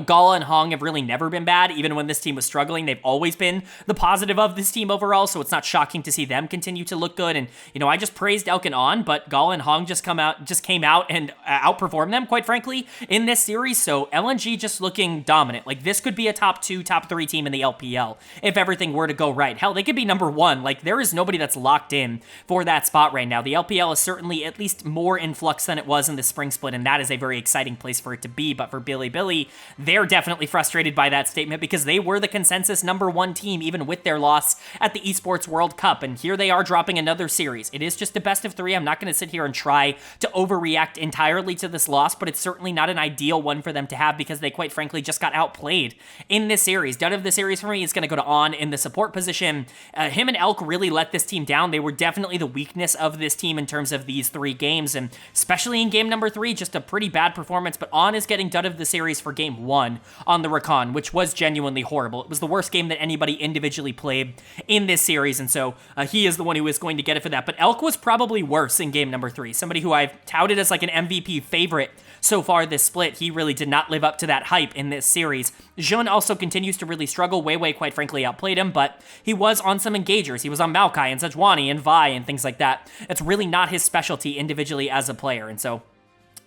Gala and Hong have really never been bad, even when this team was struggling. They've always been the positive of this team overall, so it's not shocking to see them continue to look good. And, I just praised Elk and On, but Gala and Hong just came out and outperformed them, quite frankly, in this series. So LNG just looking dominant. Like, this could be a top 2, top 3 team in the LPL if everything were to go right. Hell, they could be number 1. Like, there is nobody that's locked in for that spot right now. The LPL is certainly at least more in flux than it was in the spring split, and that is a very exciting place for it to be. But for Bilibili, they're definitely frustrated by that statement because they were the consensus number 1 team even with their loss at the Esports World Cup, and here they are dropping another series. It is just a best of 3. I'm not going to sit here and try to overreact entirely to this loss, but it's certainly not an ideal one for them to have because they quite frankly just got outplayed in this series. Dud of the series for me is going to go to On in the support position. Him and Elk really let this team down. They were definitely the weakness of this team in terms of these 3 games, and especially in game number 3, just a pretty bad performance, but On is getting Dud of the series for game 1 on the Rakan, which was genuinely horrible. It was the worst game that anybody individually played in this series, and so he is the one who is going to get it for that. But Elk was probably worse in game number 3. Somebody who I've touted as like an MVP favorite so far this split, he really did not live up to that hype in this series. Jun also continues to really struggle. Weiwei, quite frankly, outplayed him, but he was on some engagers. He was on Maokai and Sejuani and Vi and things like that. It's really not his specialty individually as a player, and so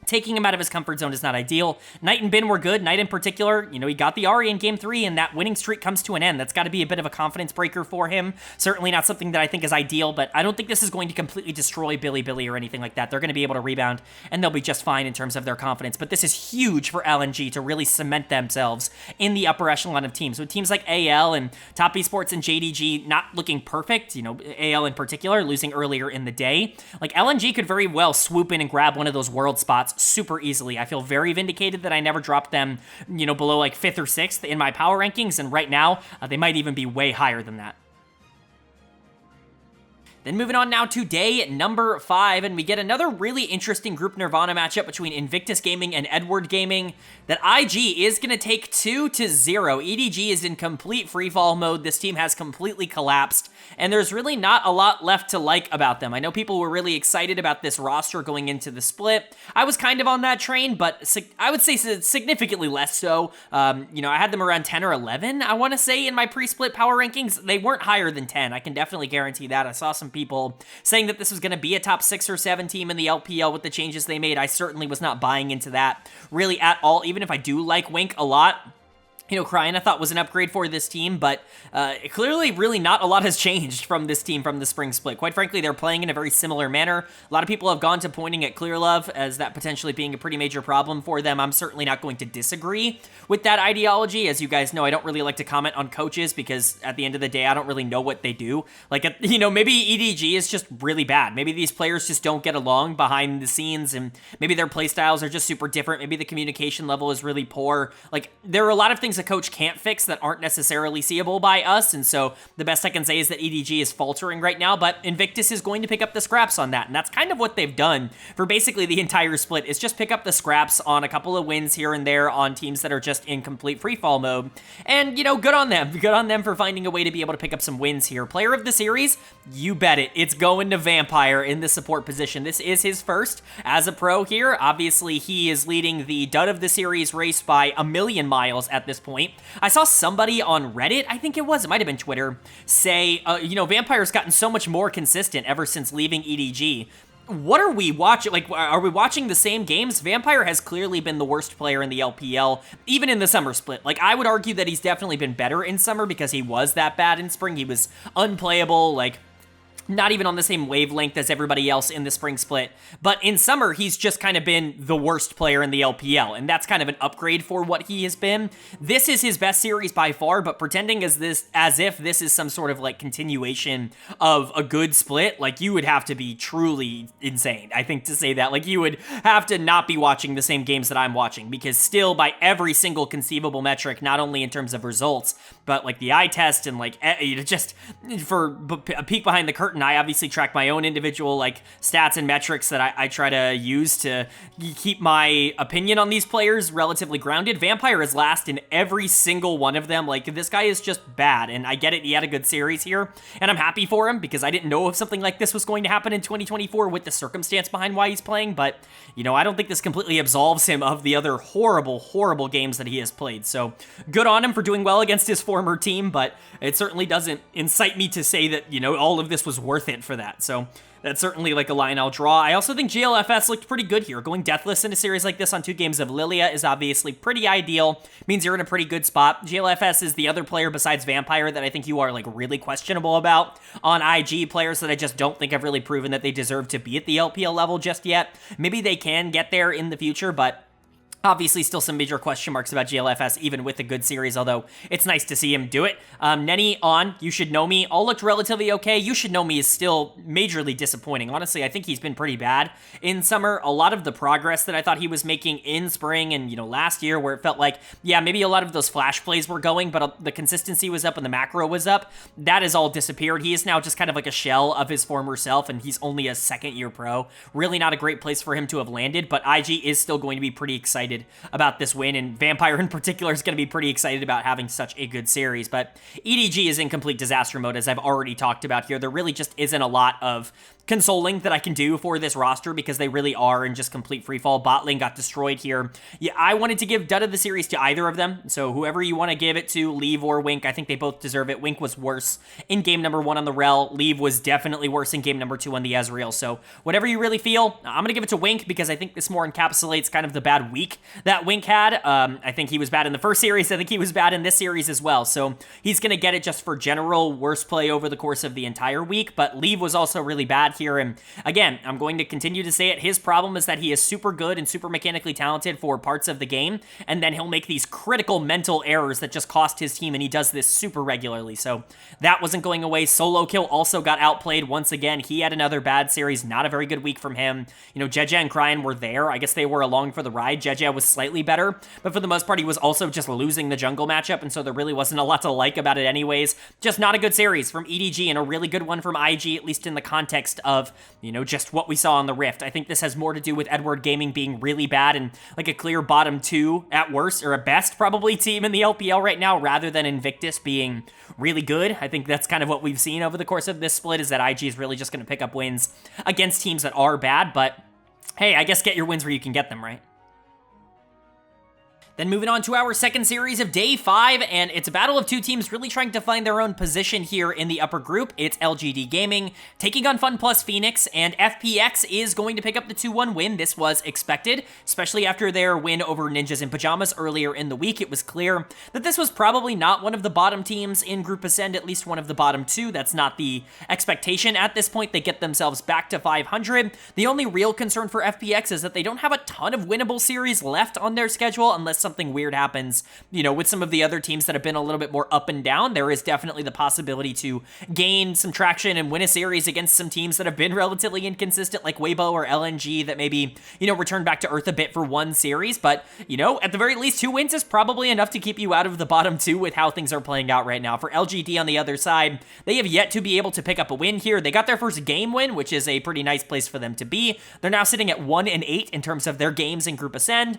taking him out of his comfort zone is not ideal. Knight and Bin were good. Knight in particular, he got the Ahri in game 3, and that winning streak comes to an end. That's got to be a bit of a confidence breaker for him. Certainly not something that I think is ideal, but I don't think this is going to completely destroy Bilibili or anything like that. They're going to be able to rebound, and they'll be just fine in terms of their confidence. But this is huge for LNG to really cement themselves in the upper echelon of teams. With teams like AL and Top Esports and JDG not looking perfect, AL in particular, losing earlier in the day, like LNG could very well swoop in and grab one of those world spots super easily. I feel very vindicated that I never dropped them, below like 5th or 6th in my power rankings, and right now, they might even be way higher than that. Then moving on now to day number 5, and we get another really interesting Group Nirvana matchup between Invictus Gaming and Edward Gaming that IG is going to take 2-0. EDG is in complete freefall mode. This team has completely collapsed, and there's really not a lot left to like about them. I know people were really excited about this roster going into the split. I was kind of on that train, but I would say significantly less so. You know, I had them around 10 or 11, I want to say, in my pre-split power rankings. They weren't higher than 10. I can definitely guarantee that. I saw some people saying that this was going to be a top 6 or 7 team in the LPL with the changes they made. I certainly was not buying into that really at all, even if I do like Wink a lot. You know, Cryin, I thought was an upgrade for this team, but clearly really not a lot has changed from this team from the spring split. Quite frankly, they're playing in a very similar manner. A lot of people have gone to pointing at Clear Love as that potentially being a pretty major problem for them. I'm certainly not going to disagree with that ideology. As you guys know, I don't really like to comment on coaches because at the end of the day, I don't really know what they do. Like, you know, maybe EDG is just really bad. Maybe these players just don't get along behind the scenes, and maybe their play styles are just super different. Maybe the communication level is really poor. Like, there are a lot of things a coach can't fix that aren't necessarily seeable by us, and so the best I can say is that EDG is faltering right now, but Invictus is going to pick up the scraps on that, and that's kind of what they've done for basically the entire split, is just pick up the scraps on a couple of wins here and there on teams that are just in complete freefall mode, and, you know, good on them. Good on them for finding a way to be able to pick up some wins here. Player of the series, you bet it. It's going to Vampire in the support position. This is his first as a pro here. Obviously, he is leading the dud of the series race by a million miles at this point. I saw somebody on Reddit, I think it might have been Twitter, say, you know, Vampire's gotten so much more consistent ever since leaving EDG. What are we watching? Like, are we watching the same games? Vampire has clearly been the worst player in the LPL, even in the summer split. Like, I would argue that he's definitely been better in summer because he was that bad in spring. He was unplayable, like, not even on the same wavelength as everybody else in the spring split. But in summer, he's just kind of been the worst player in the LPL, and that's kind of an upgrade for what he has been. This is his best series by far, but pretending as if this is some sort of like continuation of a good split, like, you would have to be truly insane, I think, to say that. Like, you would have to not be watching the same games that I'm watching, because still, by every single conceivable metric, not only in terms of results, but like the eye test and like just for a peek behind the curtain, I obviously track my own individual like stats and metrics that I try to use to keep my opinion on these players relatively grounded. Vampire is last in every single one of them. Like, this guy is just bad, and I get it. He had a good series here, and I'm happy for him because I didn't know if something like this was going to happen in 2024 with the circumstance behind why he's playing, but, you know, I don't think this completely absolves him of the other horrible, horrible games that he has played. So good on him for doing well against his former team, but it certainly doesn't incite me to say that, you know, all of this was worth it for that. So that's certainly like a line I'll draw. I also think GLFS looked pretty good here. Going deathless in a series like this on 2 games of Lilia is obviously pretty ideal. Means you're in a pretty good spot. GLFS is the other player besides Vampire that I think you are like really questionable about on IG, players that I just don't think have really proven that they deserve to be at the LPL level just yet. Maybe they can get there in the future, but obviously, still some major question marks about GLFS, even with a good series, although it's nice to see him do it. Nenny on You Should Know Me all looked relatively okay. You Should Know Me is still majorly disappointing. Honestly, I think he's been pretty bad in summer. A lot of the progress that I thought he was making in spring and, you know, last year, where it felt like, yeah, maybe a lot of those flash plays were going, but the consistency was up and the macro was up. That has all disappeared. He is now just kind of like a shell of his former self, and he's only a second-year pro. Really not a great place for him to have landed, but IG is still going to be pretty excited about this win, and Vampire in particular is going to be pretty excited about having such a good series. But EDG is in complete disaster mode, as I've already talked about here. There really just isn't a lot of consoling that I can do for this roster because they really are in just complete freefall. Bot lane got destroyed here. Yeah, I wanted to give dud of the series to either of them, so whoever you want to give it to, Leave or Wink, I think they both deserve it. Wink was worse in game number 1 on the Rel. Leave was definitely worse in game number 2 on the Ezreal, so whatever you really feel, I'm going to give it to Wink because I think this more encapsulates kind of the bad week that Wink had. I think he was bad in the first series. I think he was bad in this series as well, so he's going to get it just for general worst play over the course of the entire week, but Leave was also really bad here. And again, I'm going to continue to say it. His problem is that he is super good and super mechanically talented for parts of the game, and then he'll make these critical mental errors that just cost his team, and he does this super regularly. So that wasn't going away. Solo Kill also got outplayed once again. He had another bad series, not a very good week from him. You know, Jeje and Cryan were there. I guess they were along for the ride. Jeje was slightly better, but for the most part, he was also just losing the jungle matchup, and so there really wasn't a lot to like about it anyways. Just not a good series from EDG, and a really good one from IG, at least in the context of, you know, just what we saw on the Rift. I think this has more to do with Edward Gaming being really bad and like a clear bottom 2 at worst, or at best probably, team in the LPL right now, rather than Invictus being really good. I think that's kind of what we've seen over the course of this split, is that IG is really just going to pick up wins against teams that are bad, but hey, I guess get your wins where you can get them, right? Then moving on to our second series of day 5, and it's a battle of two teams really trying to find their own position here in the upper group. It's LGD Gaming taking on FunPlus Phoenix, and FPX is going to pick up the 2-1 win. This was expected, especially after their win over Ninjas in Pyjamas earlier in the week. It was clear that this was probably not one of the bottom teams in Group Ascend, at least one of the bottom 2. That's not the expectation at this point. They get themselves back to 500. The only real concern for FPX is that they don't have a ton of winnable series left on their schedule unless something weird happens, you know, with some of the other teams that have been a little bit more up and down. There is definitely the possibility to gain some traction and win a series against some teams that have been relatively inconsistent, like Weibo or LNG, that maybe, you know, return back to earth a bit for one series. But, you know, at the very least, 2 wins is probably enough to keep you out of the bottom 2 with how things are playing out right now. For LGD on the other side, they have yet to be able to pick up a win here. They got their first game win, which is a pretty nice place for them to be. They're now sitting at 1-8 in terms of their games in Group Ascend.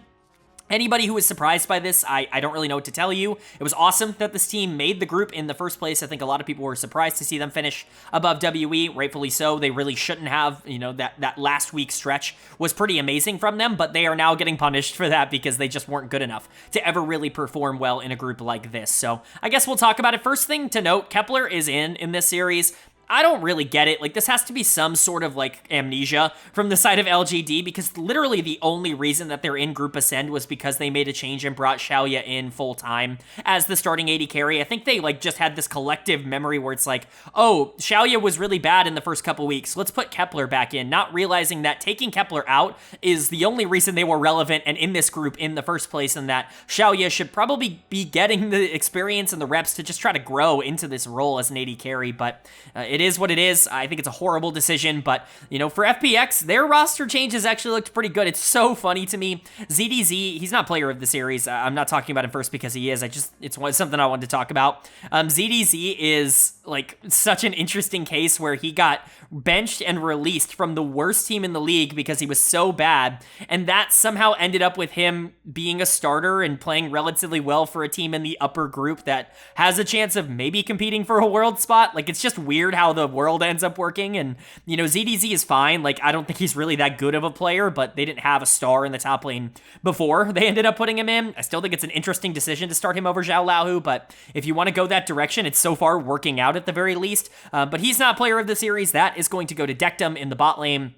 Anybody who was surprised by this, I don't really know what to tell you. It was awesome that this team made the group in the first place. I think a lot of people were surprised to see them finish above WE, rightfully so. They really shouldn't have. You know, that last week stretch was pretty amazing from them, but they are now getting punished for that because they just weren't good enough to ever really perform well in a group like this. So I guess we'll talk about it. First thing to note, Kepler is in this series. I don't really get it. Like, this has to be some sort of, like, amnesia from the side of LGD, because literally the only reason that they're in Group Ascend was because they made a change and brought Xiaoya in full-time as the starting AD carry. I think they, like, just had this collective memory where it's like, oh, Xiaoya was really bad in the first couple weeks. Let's put Kepler back in, not realizing that taking Kepler out is the only reason they were relevant and in this group in the first place, and that Xiaoya should probably be getting the experience and the reps to just try to grow into this role as an AD carry, but it is what it is. I think it's a horrible decision, but, you know, for FPX, their roster changes actually looked pretty good. It's so funny to me. ZDZ, he's not player of the series. I'm not talking about him first because he is. It's something I wanted to talk about. ZDZ is, like, such an interesting case where he got benched and released from the worst team in the league because he was so bad, and that somehow ended up with him being a starter and playing relatively well for a team in the upper group that has a chance of maybe competing for a world spot. Like, it's just weird how the world ends up working, and, you know, ZDZ is fine. Like, I don't think he's really that good of a player, but they didn't have a star in the top lane before they ended up putting him in. I still think it's an interesting decision to start him over Zhao Laohu, but if you want to go that direction, it's so far working out at the very least. But he's not player of the series. That is going to go to Dectum in the bot lane.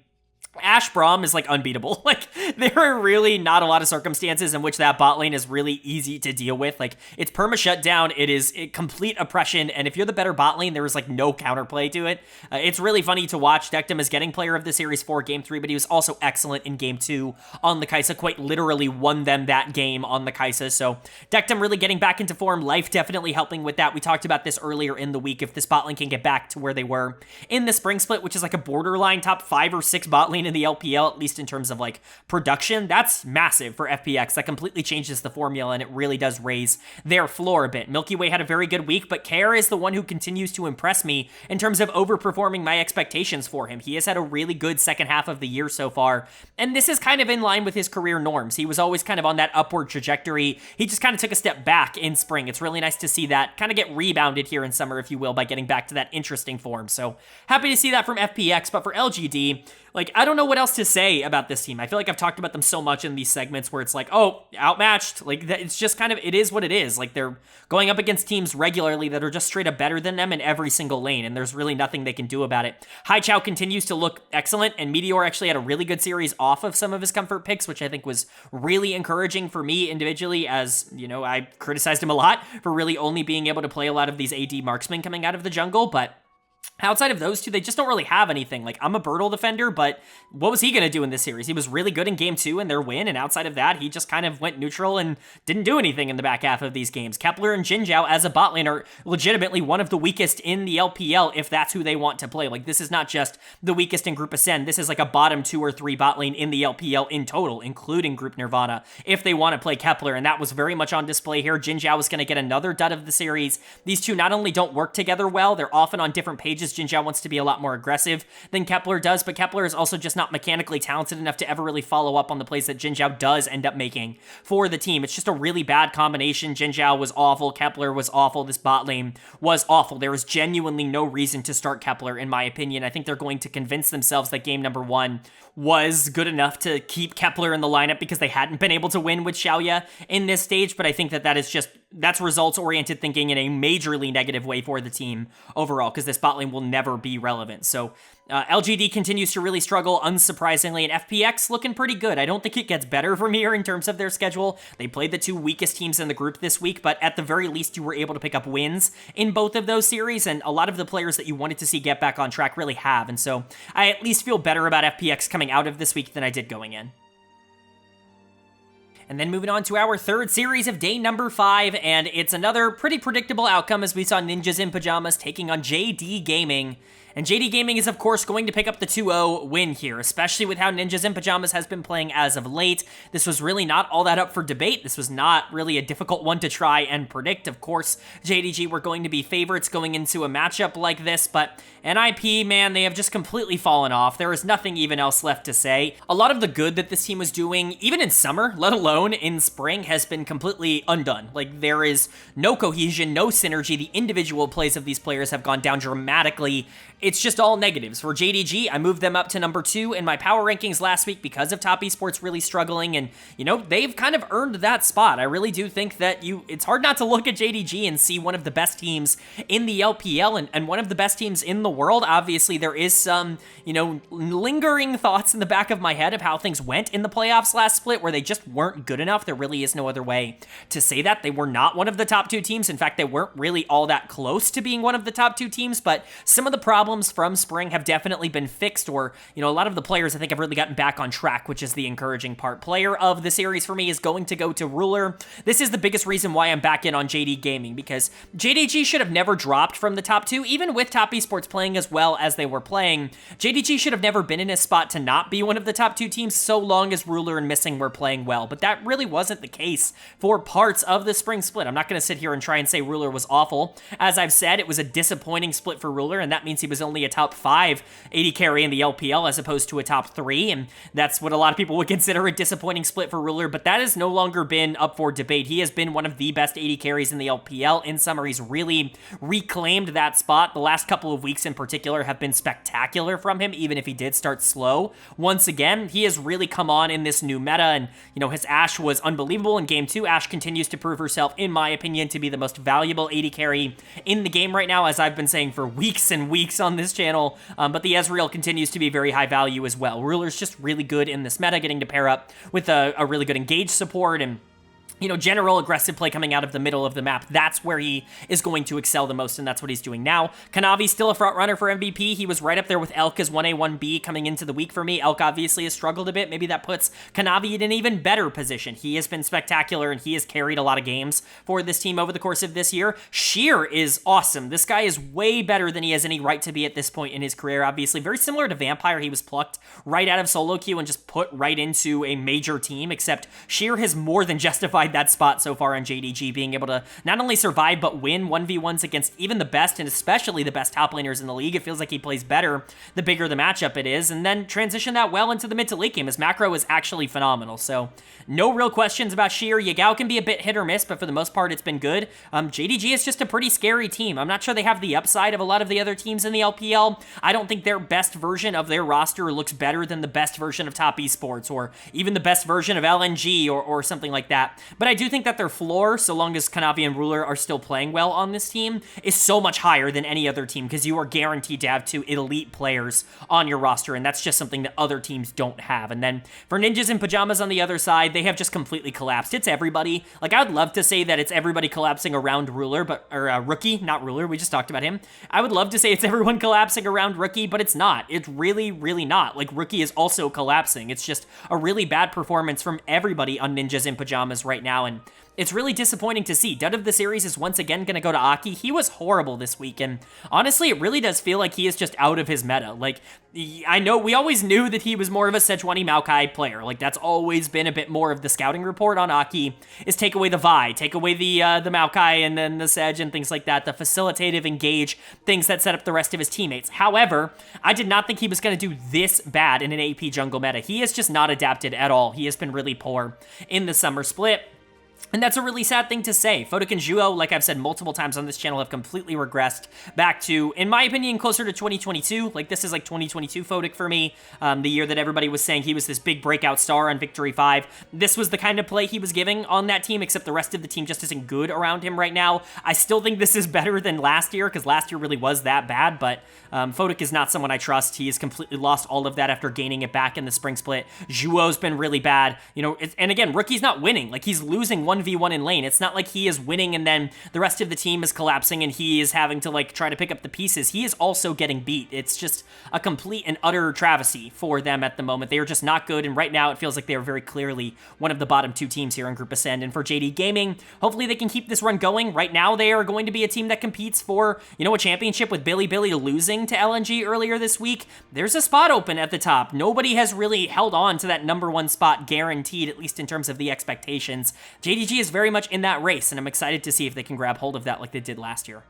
Ash Braum is, like, unbeatable. Like, there are really not a lot of circumstances in which that bot lane is really easy to deal with. Like, it's perma shutdown, it is complete oppression, and if you're the better bot lane, there is, like, no counterplay to it. It's really funny to watch. Dectum is getting player of the series for Game 3, but he was also excellent in Game 2 on the Kai'Sa, quite literally won them that game on the Kai'Sa, so Dectum really getting back into form. Life definitely helping with that. We talked about this earlier in the week. If this bot lane can get back to where they were in the spring split, which is like a borderline top 5 or 6 bot lane in the LPL, at least in terms of, like, production, that's massive for FPX. That completely changes the formula, and it really does raise their floor a bit. Milky Way had a very good week, but Kare is the one who continues to impress me in terms of overperforming my expectations for him. He has had a really good second half of the year so far, and this is kind of in line with his career norms. He was always kind of on that upward trajectory. He just kind of took a step back in spring. It's really nice to see that kind of get rebounded here in summer, if you will, by getting back to that interesting form. So happy to see that from FPX, but for LGD, like, I don't know what else to say about this team. I feel like I've talked about them so much in these segments where it's like, oh, outmatched. Like, it's just kind of, it is what it is. Like, they're going up against teams regularly that are just straight up better than them in every single lane, and there's really nothing they can do about it. Haichao continues to look excellent, and Meteor actually had a really good series off of some of his comfort picks, which I think was really encouraging for me individually, as, you know, I criticized him a lot for really only being able to play a lot of these AD marksmen coming out of the jungle, but Outside of those two, they just don't really have anything. Like, I'm a Birtle defender, but what was he going to do in this series? He was really good in game 2 in their win, and outside of that, he just kind of went neutral and didn't do anything in the back half of these games. Kepler and Jinzhao as a bot lane are legitimately one of the weakest in the LPL if that's who they want to play. Like, this is not just the weakest in Group Ascend. This is like a bottom 2 or 3 bot lane in the LPL in total, including Group Nirvana, if they want to play Kepler, and that was very much on display here. Jinzhao is going to get another dud of the series. These two not only don't work together well, they're often on different pages. Jinzhao wants to be a lot more aggressive than Kepler does, but Kepler is also just not mechanically talented enough to ever really follow up on the plays that Jinzhao does end up making for the team. It's just a really bad combination. Jinzhao was awful. Kepler was awful. This bot lane was awful. There was genuinely no reason to start Kepler, in my opinion. I think they're going to convince themselves that game number 1 was good enough to keep Kepler in the lineup because they hadn't been able to win with Xiaoya in this stage, but I think that is just, that's results-oriented thinking in a majorly negative way for the team overall, because this bot lane will never be relevant. So LGD continues to really struggle, unsurprisingly, and FPX looking pretty good. I don't think it gets better from here in terms of their schedule. They played the 2 weakest teams in the group this week, but at the very least, you were able to pick up wins in both of those series, and a lot of the players that you wanted to see get back on track really have, and so I at least feel better about FPX coming out of this week than I did going in. And then moving on to our third series of day number 5, and it's another pretty predictable outcome as we saw Ninjas in Pyjamas taking on JD Gaming. And JD Gaming is, of course, going to pick up the 2-0 win here, especially with how Ninjas in Pyjamas has been playing as of late. This was really not all that up for debate. This was not really a difficult one to try and predict. Of course, JDG were going to be favorites going into a matchup like this, but NIP, man, they have just completely fallen off. There is nothing even else left to say. A lot of the good that this team was doing, even in summer, let alone in spring, has been completely undone. Like, there is no cohesion, no synergy. The individual plays of these players have gone down dramatically. It's just all negatives. For JDG, I moved them up to number 2 in my power rankings last week because of Top Esports really struggling, and, you know, they've kind of earned that spot. I really do think that it's hard not to look at JDG and see one of the best teams in the LPL and one of the best teams in the world. Obviously, there is some, you know, lingering thoughts in the back of my head of how things went in the playoffs last split, where they just weren't good enough. There really is no other way to say that. They were not one of the top 2 teams. In fact, they weren't really all that close to being one of the top 2 teams, but some of the problems from spring have definitely been fixed, or, you know, a lot of the players I think have really gotten back on track, which is the encouraging part. Player of the series for me is going to go to Ruler. This is the biggest reason why I'm back in on JD Gaming, because JDG should have never dropped from the top 2, even with Top Esports playing as well as they were playing. JDG should have never been in a spot to not be one of the top 2 teams so long as Ruler and Missing were playing well, but that really wasn't the case for parts of the spring split. I'm not going to sit here and try and say Ruler was awful. As I've said, it was a disappointing split for Ruler, and that means he was only a top 5 AD carry in the LPL as opposed to a top 3, and that's what a lot of people would consider a disappointing split for Ruler, but that has no longer been up for debate. He has been one of the best AD carries in the LPL. In summer, he's really reclaimed that spot. The last couple of weeks in particular have been spectacular from him, even if he did start slow. Once again, he has really come on in this new meta, and, you know, his Ashe was unbelievable in game 2. Ashe continues to prove herself, in my opinion, to be the most valuable AD carry in the game right now, as I've been saying for weeks and weeks on this channel, but the Ezreal continues to be very high value as well. Ruler's just really good in this meta, getting to pair up with a really good engage support and, you know, general aggressive play coming out of the middle of the map. That's where he is going to excel the most, and that's what he's doing now. Kanavi's still a front runner for MVP. He was right up there with Elk as 1A, 1B coming into the week for me. Elk obviously has struggled a bit. Maybe that puts Kanavi in an even better position. He has been spectacular, and he has carried a lot of games for this team over the course of this year. Sheer is awesome. This guy is way better than he has any right to be at this point in his career, obviously. Very similar to Vampire. He was plucked right out of solo queue and just put right into a major team, except Sheer has more than justified that spot so far on JDG, being able to not only survive but win 1v1s against even the best, and especially the best top laners in the league. It feels like he plays better the bigger the matchup it is, and then transition that well into the mid to late game. His macro is actually phenomenal, so no real questions about Sheer. Yagao can be a bit hit or miss, but for the most part it's been good. JDG is just a pretty scary team. I'm not sure they have the upside of a lot of the other teams in the LPL. I don't think their best version of their roster looks better than the best version of Top Esports, or even the best version of LNG or something like that. but I do think that their floor, so long as Kanavi and Ruler are still playing well on this team, is so much higher than any other team because you are guaranteed to have 2 elite players on your roster, and that's just something that other teams don't have. And then for Ninjas and Pyjamas on the other side, they have just completely collapsed. It's everybody. Like, I would love to say that it's everybody collapsing around Ruler, or Rookie, not Ruler. We just talked about him. I would love to say it's everyone collapsing around Rookie, but it's not. It's really, really not. Like, Rookie is also collapsing. It's just a really bad performance from everybody on Ninjas and Pyjamas right now, and it's really disappointing to see. Dud of the series is once again going to go to Aki. He was horrible this week, and honestly, it really does feel like he is just out of his meta. Like, I know we always knew that he was more of a Sejuani Maokai player. Like, that's always been a bit more of the scouting report on Aki, is take away the Vi, take away the Maokai and then the Sej and things like that, the facilitative engage, things that set up the rest of his teammates. However, I did not think he was going to do this bad in an AP jungle meta. He has just not adapted at all. He has been really poor in the summer split. And that's a really sad thing to say. Photic and Juo, like I've said multiple times on this channel, have completely regressed back to, in my opinion, closer to 2022. Like, this is like 2022 Photic for me. The year that everybody was saying he was this big breakout star on Victory 5. This was the kind of play he was giving on that team, except the rest of the team just isn't good around him right now. I still think this is better than last year, because last year really was that bad, but Photic is not someone I trust. He has completely lost all of that after gaining it back in the spring split. Juo's been really bad. You know, and again, Rookie's not winning. Like, he's losing 1v1 in lane. It's not like he is winning and then the rest of the team is collapsing and he is having to, like, try to pick up the pieces. He is also getting beat. It's just a complete and utter travesty for them at the moment. They are just not good, and right now it feels like they are very clearly one of the bottom 2 teams here in Group Ascend. And for JD Gaming, hopefully they can keep this run going. Right now they are going to be a team that competes for, you know, a championship, with Bilibili losing to LNG earlier this week. There's a spot open at the top. Nobody has really held on to that #1 spot guaranteed, at least in terms of the expectations. JDG is very much in that race, and I'm excited to see if they can grab hold of that like they did last year.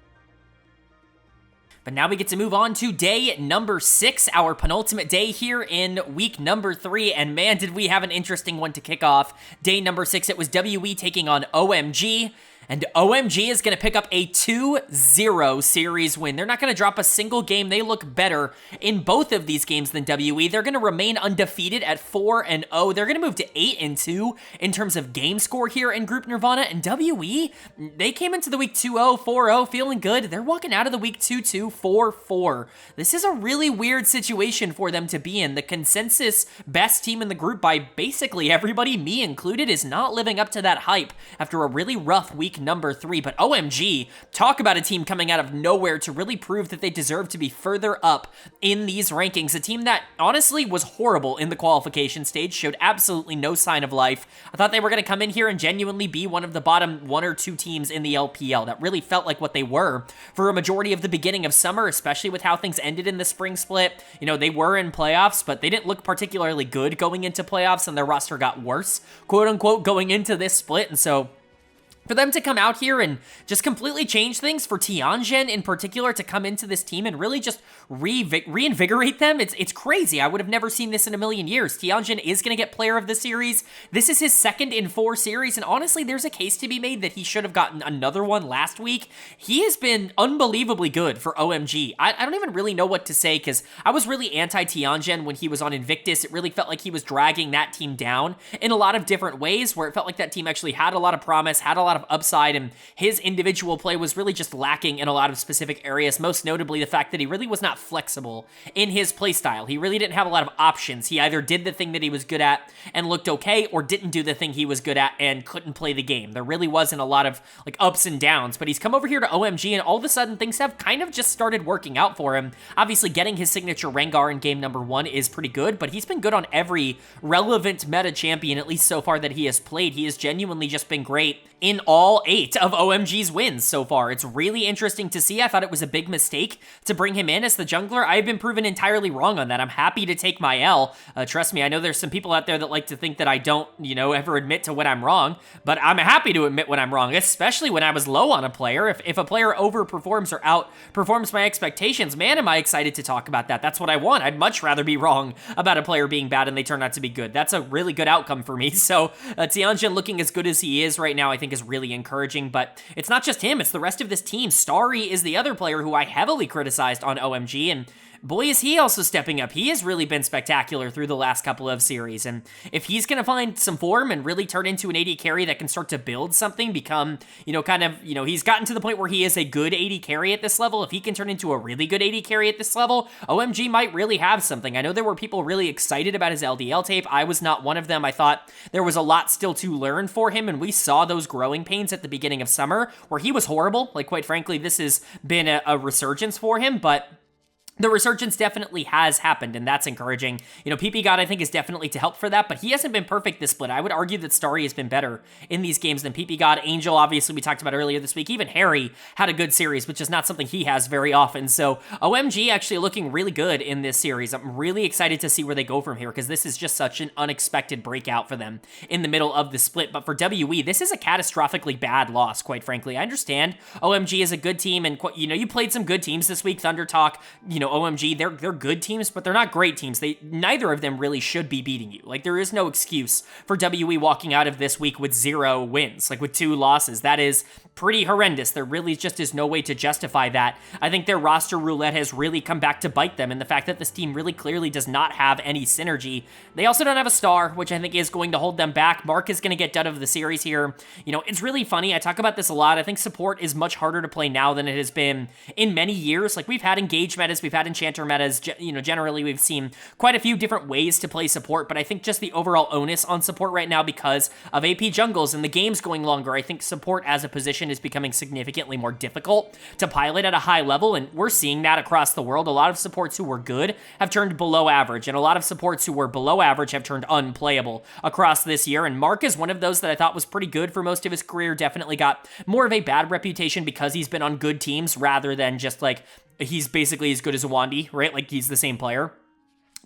But now we get to move on to day number 6, our penultimate day here in week number 3. And man, did we have an interesting one to kick off. Day number 6, it was WE taking on OMG. And OMG is going to pick up a 2-0 series win. They're not going to drop a single game. They look better in both of these games than WE. They're going to remain undefeated at 4-0. They're going to move to 8-2 in terms of game score here in Group Nirvana. And WE, they came into the week 2-0, 4-0, feeling good. They're walking out of the week 2-2, 4-4. This is a really weird situation for them to be in. The consensus best team in the group by basically everybody, me included, is not living up to that hype after a really rough week number 3, but OMG, talk about a team coming out of nowhere to really prove that they deserve to be further up in these rankings. A team that honestly was horrible in the qualification stage, showed absolutely no sign of life. I thought they were going to come in here and genuinely be one of the bottom 1 or 2 teams in the LPL. That really felt like what they were for a majority of the beginning of summer, especially with how things ended in the spring split. You know, they were in playoffs, but they didn't look particularly good going into playoffs, and their roster got worse, quote unquote, going into this split. And so for them to come out here and just completely change things, for Tianjin in particular to come into this team and really just reinvigorate them, it's crazy. I would have never seen this in a million years. Tianjin is going to get player of the series. This is his 2nd in 4 series, and honestly, there's a case to be made that he should have gotten another one last week. He has been unbelievably good for OMG. I don't even really know what to say, because I was really anti-Tianjin when he was on Invictus. It really felt like he was dragging that team down in a lot of different ways, where it felt like that team actually had a lot of promise, had a lot of upside, and his individual play was really just lacking in a lot of specific areas, most notably the fact that he really was not flexible in his playstyle. He really didn't have a lot of options. He either did the thing that he was good at and looked okay, or didn't do the thing he was good at and couldn't play the game. There really wasn't a lot of like ups and downs, but he's come over here to OMG and all of a sudden things have kind of just started working out for him. Obviously, getting his signature Rengar in game number 1 is pretty good, but he's been good on every relevant meta champion, at least so far, that he has played. He has genuinely just been great in all 8 of OMG's wins so far. It's really interesting to see. I thought it was a big mistake to bring him in as the jungler. I've been proven entirely wrong on that. I'm happy to take my L. Trust me, I know there's some people out there that like to think that I don't, you know, ever admit to when I'm wrong, but I'm happy to admit when I'm wrong, especially when I was low on a player. If a player overperforms or outperforms my expectations, man, am I excited to talk about that. That's what I want. I'd much rather be wrong about a player being bad and they turn out to be good. That's a really good outcome for me. So Tianjin looking as good as he is right now, I think is really encouraging, but it's not just him, it's the rest of this team. Starry is the other player who I heavily criticized on OMG, and boy, is he also stepping up. He has really been spectacular through the last couple of series, and if he's going to find some form and really turn into an AD carry that can start to build something, become, he's gotten to the point where he is a good AD carry at this level. If he can turn into a really good AD carry at this level, OMG might really have something. I know there were people really excited about his LDL tape. I was not one of them. I thought there was a lot still to learn for him, and we saw those growing pains at the beginning of summer where he was horrible. Like, quite frankly, this has been a resurgence for him, but the resurgence definitely has happened, and that's encouraging. PP God, I think, is definitely to help for that, but he hasn't been perfect this split. I would argue that Starry has been better in these games than PP God. Angel, obviously, we talked about earlier this week. Even Harry had a good series, which is not something he has very often. So OMG actually looking really good in this series. I'm really excited to see where they go from here, because this is just such an unexpected breakout for them in the middle of the split. But for WE, this is a catastrophically bad loss, quite frankly. I understand OMG is a good team, and you played some good teams this week. Thunder Talk, OMG, they're good teams, but they're not great teams. Neither of them really should be beating you. Like, there is no excuse for WE walking out of this week with 0 wins, like with 2 losses. That is pretty horrendous. There really just is no way to justify that. I think their roster roulette has really come back to bite them, and the fact that this team really clearly does not have any synergy. They also don't have a star, which I think is going to hold them back. Mark is going to get done of the series here. It's really funny. I talk about this a lot. I think support is much harder to play now than it has been in many years. Like, we've had engage metas, we've had enchanter metas, generally we've seen quite a few different ways to play support, but I think just the overall onus on support right now because of AP jungles and the game's going longer, I think support as a position is becoming significantly more difficult to pilot at a high level, and we're seeing that across the world. A lot of supports who were good have turned below average, and a lot of supports who were below average have turned unplayable across this year, and Mark is one of those that I thought was pretty good for most of his career. Definitely got more of a bad reputation because he's been on good teams rather than just like he's basically as good as a Wandy, right? Like, he's the same player.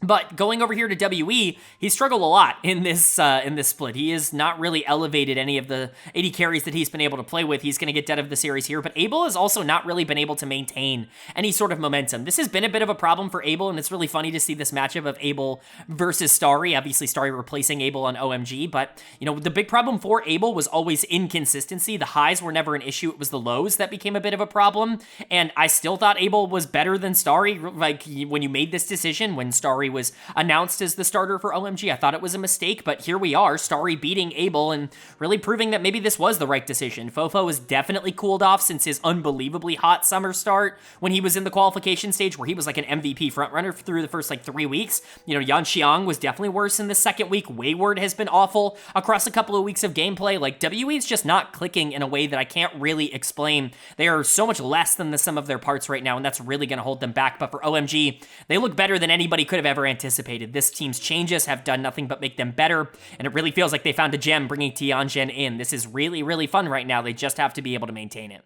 But going over here to WE, he struggled a lot in this split. He has not really elevated any of the 80 carries that he's been able to play with. He's going to get dead of the series here, but Abel has also not really been able to maintain any sort of momentum. This has been a bit of a problem for Abel, and it's really funny to see this matchup of Abel versus Starry. Obviously, Starry replacing Abel on OMG, but, the big problem for Abel was always inconsistency. The highs were never an issue. It was the lows that became a bit of a problem, and I still thought Abel was better than Starry. Like, when you made this decision, when Starry was announced as the starter for OMG, I thought it was a mistake, but here we are, Starry beating Abel and really proving that maybe this was the right decision. Fofo has definitely cooled off since his unbelievably hot summer start when he was in the qualification stage where he was like an MVP frontrunner through the first 3 weeks. Yan Xiang was definitely worse in the second week. Wayward has been awful across a couple of weeks of gameplay. Like, WE is just not clicking in a way that I can't really explain. They are so much less than the sum of their parts right now, and that's really going to hold them back. But for OMG, they look better than anybody could have ever anticipated. This team's changes have done nothing but make them better, and it really feels like they found a gem bringing Tianjin in. This is really, really fun right now. They just have to be able to maintain it.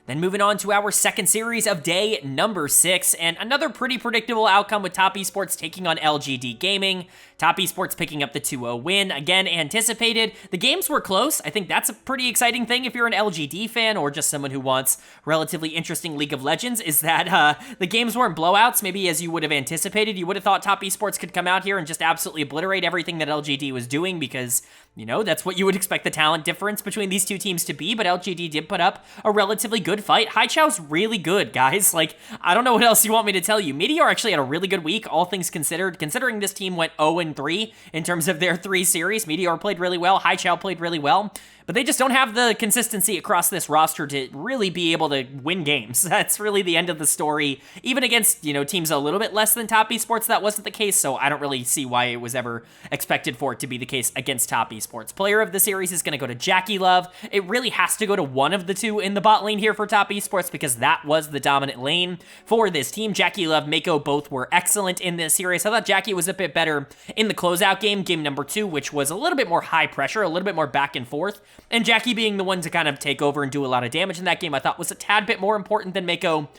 Then moving on to our second series of day number 6, and another pretty predictable outcome with Top Esports taking on LGD Gaming. Top Esports picking up the 2-0 win, again anticipated. The games were close. I think that's a pretty exciting thing if you're an LGD fan or just someone who wants relatively interesting League of Legends, is that the games weren't blowouts, maybe as you would have anticipated. You would have thought Top Esports could come out here and just absolutely obliterate everything that LGD was doing because, that's what you would expect the talent difference between these two teams to be, but LGD did put up a relatively good fight. Haichao's really good, guys. Like, I don't know what else you want me to tell you. Meteor actually had a really good week, all things considered. Considering this team went 0-3 in terms of their 3 series, Meteor played really well, Haichao played really well. But they just don't have the consistency across this roster to really be able to win games. That's really the end of the story. Even against, teams a little bit less than Top Esports, that wasn't the case, so I don't really see why it was ever expected for it to be the case against Top Esports. Player of the series is going to go to Jackie Love. It really has to go to one of the two in the bot lane here for Top Esports because that was the dominant lane for this team. Jackie Love, Mako both were excellent in this series. I thought Jackie was a bit better in the closeout game number 2, which was a little bit more high pressure, a little bit more back and forth. And Jackie being the one to kind of take over and do a lot of damage in that game, I thought was a tad bit more important than Mako,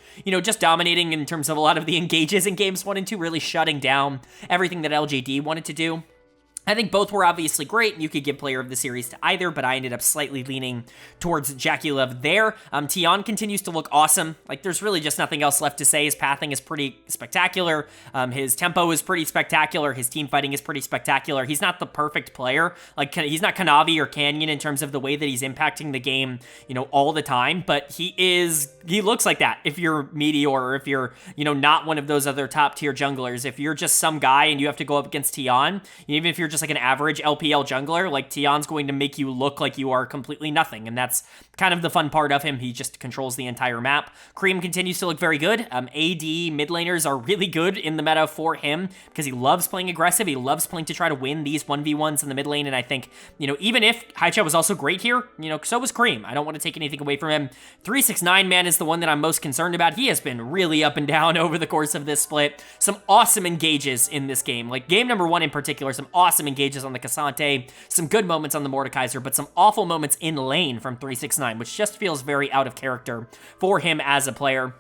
just dominating in terms of a lot of the engages in games 1 and 2, really shutting down everything that LGD wanted to do. I think both were obviously great, and you could give player of the series to either, but I ended up slightly leaning towards Jackie Love there. Tion continues to look awesome. Like, there's really just nothing else left to say. His pathing is pretty spectacular. His tempo is pretty spectacular. His team fighting is pretty spectacular. He's not the perfect player. Like, he's not Kanavi or Canyon in terms of the way that he's impacting the game, all the time, but he looks like that if you're Meteor, or if you're, not one of those other top tier junglers. If you're just some guy and you have to go up against Tion, even if you're just like an average LPL jungler, like Tion's going to make you look like you are completely nothing, and that's kind of the fun part of him. He just controls the entire map. Cream continues to look very good. AD mid laners are really good in the meta for him because he loves playing aggressive. He loves playing to try to win these 1v1s in the mid lane, and I think, even if Haicha was also great here, so was Cream. I don't want to take anything away from him. 369 man is the one that I'm most concerned about. He has been really up and down over the course of this split. Some awesome engages in this game. Like, game number 1 in particular, some awesome engages on the Cassante, some good moments on the Mordekaiser, but some awful moments in lane from 369, which just feels very out of character for him as a player.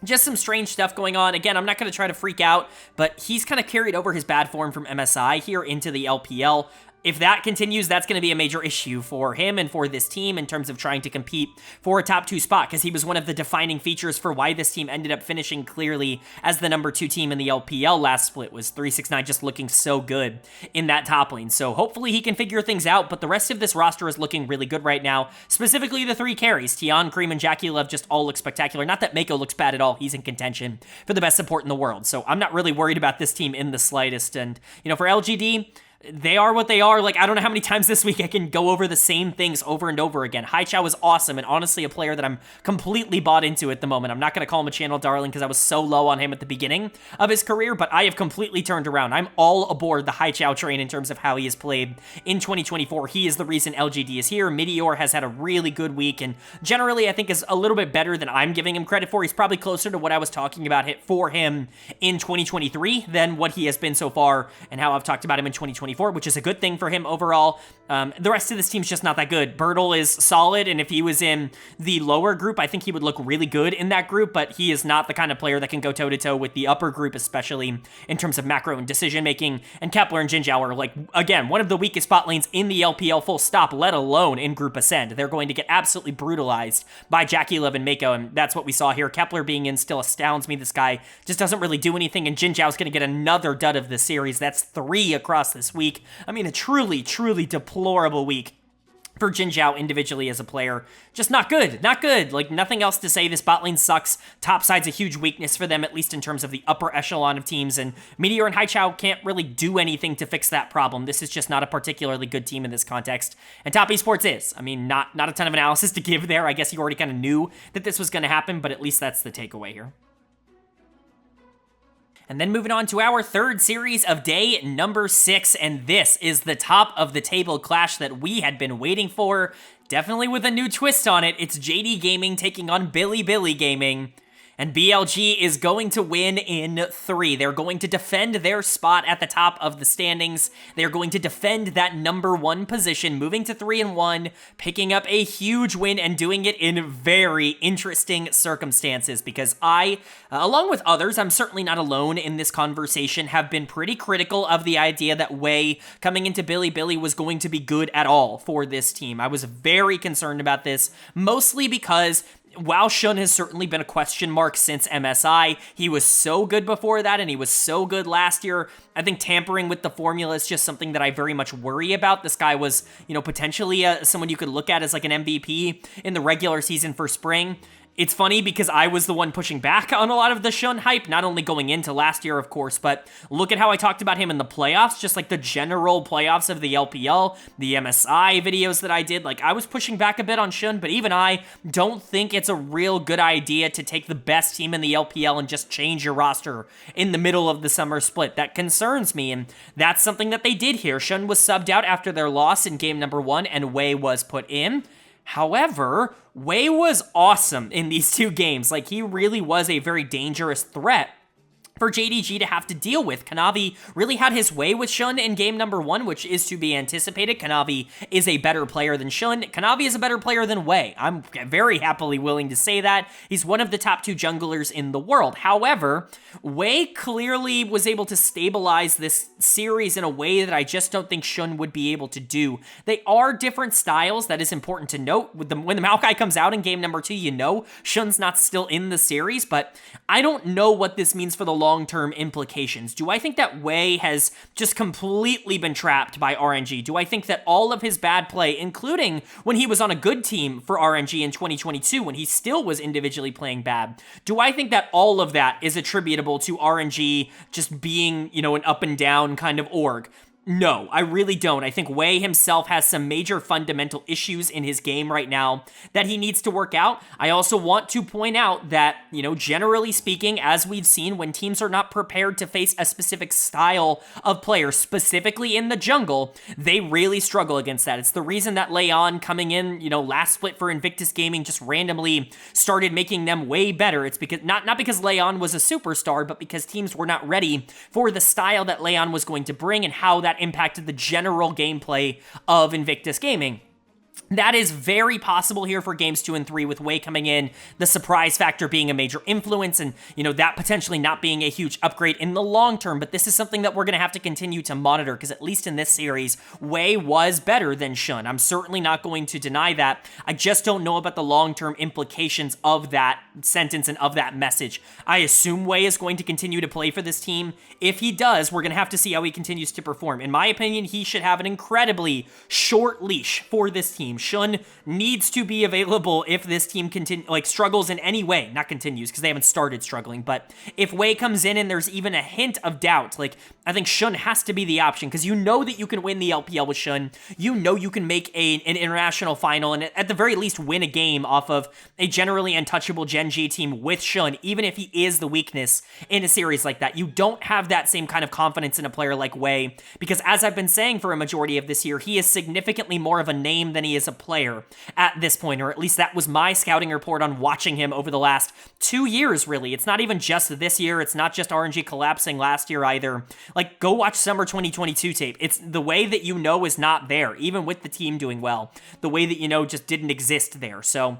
Just some strange stuff going on. Again, I'm not going to try to freak out, but he's kind of carried over his bad form from MSI here into the LPL. If that continues, that's going to be a major issue for him and for this team in terms of trying to compete for a top 2 spot, because he was one of the defining features for why this team ended up finishing clearly as the number 2 team in the LPL last split, was 369 just looking so good in that top lane. So hopefully he can figure things out, but the rest of this roster is looking really good right now, specifically the 3 carries. Tion, Cream, and Jackie Love just all look spectacular. Not that Mako looks bad at all. He's in contention for the best support in the world, so I'm not really worried about this team in the slightest. And, for LGD, they are what they are. Like, I don't know how many times this week I can go over the same things over and over again. Haicha was awesome, and honestly a player that I'm completely bought into at the moment. I'm not going to call him a channel darling because I was so low on him at the beginning of his career, but I have completely turned around. I'm all aboard the Haicha train in terms of how he has played in 2024. He is the reason LGD is here. Meteor has had a really good week, and generally I think is a little bit better than I'm giving him credit for. He's probably closer to what I was talking about for him in 2023 than what he has been so far and how I've talked about him in 2024. Which is a good thing for him overall. The rest of this team's just not that good. Bertle is solid, and if he was in the lower group, I think he would look really good in that group, but he is not the kind of player that can go toe-to-toe with the upper group, especially in terms of macro and decision-making. And Kepler and Jinzhou are, like, again, one of the weakest bot lanes in the LPL full stop, let alone in Group Ascend. They're going to get absolutely brutalized by Jackie Love and Mako, and that's what we saw here. Kepler being in still astounds me. This guy just doesn't really do anything, and Jinzhou's going to get another dud of the series. That's 3 across this week. I mean, a truly, truly deplorable week for Jinzhou individually as a player. Just not good. Not good. Like, nothing else to say. This bot lane sucks. Top side's a huge weakness for them, at least in terms of the upper echelon of teams, and Meteor and Haichao can't really do anything to fix that problem. This is just not a particularly good team in this context, and Top Esports is. I mean, not a ton of analysis to give there. I guess you already kind of knew that this was going to happen, but at least that's the takeaway here. And then moving on to our third series of day number 6, and this is the top of the table clash that we had been waiting for, definitely with a new twist on it. It's LGD Gaming taking on Bilibili Gaming. And BLG is going to win in 3. They're going to defend their spot at the top of the standings. They're going to defend that number 1 position, moving to 3-1, picking up a huge win and doing it in very interesting circumstances, because I, along with others, I'm certainly not alone in this conversation, have been pretty critical of the idea that Wei coming into Bilibili was going to be good at all for this team. I was very concerned about this, mostly because while Shun has certainly been a question mark since MSI, he was so good before that, and he was so good last year. I think tampering with the formula is just something that I very much worry about. This guy was, potentially someone you could look at as like an MVP in the regular season for spring. It's funny because I was the one pushing back on a lot of the Shun hype, not only going into last year, of course, but look at how I talked about him in the playoffs, just like the general playoffs of the LPL, the MSI videos that I did. Like, I was pushing back a bit on Shun, but even I don't think it's a real good idea to take the best team in the LPL and just change your roster in the middle of the summer split. That concerns me, and that's something that they did here. Shun was subbed out after their loss in game number 1, and Wei was put in. However, Wei was awesome in these 2 games. Like, he really was a very dangerous threat for JDG to have to deal with. Kanavi really had his way with Shun in game number 1, which is to be anticipated. Kanavi is a better player than Shun. Kanavi is a better player than Wei. I'm very happily willing to say that. He's one of the top 2 junglers in the world. However, Wei clearly was able to stabilize this series in a way that I just don't think Shun would be able to do. They are different styles. That is important to note. When the Maokai comes out in game number 2, you know Shun's not still in the series, but I don't know what this means for the long-term implications. Do I think that Wei has just completely been trapped by RNG? Do I think that all of his bad play, including when he was on a good team for RNG in 2022, when he still was individually playing bad, do I think that all of that is attributable to RNG just being, you know, an up and down kind of org? No, I really don't. I think Wei himself has some major fundamental issues in his game right now that he needs to work out. I also want to point out that, you know, generally speaking, as we've seen, when teams are not prepared to face a specific style of player, specifically in the jungle, they really struggle against that. It's the reason that Leon coming in, you know, last split for Invictus Gaming just randomly started making them way better. It's because not because Leon was a superstar, but because teams were not ready for the style that Leon was going to bring and how that impacted the general gameplay of Invictus Gaming. That is very possible here for games 2 and 3 with Wei coming in, the surprise factor being a major influence, and, you know, that potentially not being a huge upgrade in the long term, but this is something that we're going to have to continue to monitor, because at least in this series, Wei was better than Shun. I'm certainly not going to deny that. I just don't know about the long-term implications of that sentence and of that message. I assume Wei is going to continue to play for this team. If he does, we're going to have to see how he continues to perform. In my opinion, he should have an incredibly short leash for this team. Shun needs to be available if this team struggles in any way. Not continues, because they haven't started struggling, but if Wei comes in and there's even a hint of doubt, like, I think Shun has to be the option, because you know that you can win the LPL with Shun. You know you can make an international final, and at the very least win a game off of a generally untouchable Gen G team with Shun, even if he is the weakness in a series like that. You don't have that same kind of confidence in a player like Wei, because as I've been saying for a majority of this year, he is significantly more of a name than he is a player at this point, or at least that was my scouting report on watching him over the last 2 years, really. It's not even just this year. It's not just RNG collapsing last year either. Like, go watch summer 2022 tape. It's the way that you know is not there, even with the team doing well. The way that you know just didn't exist there. So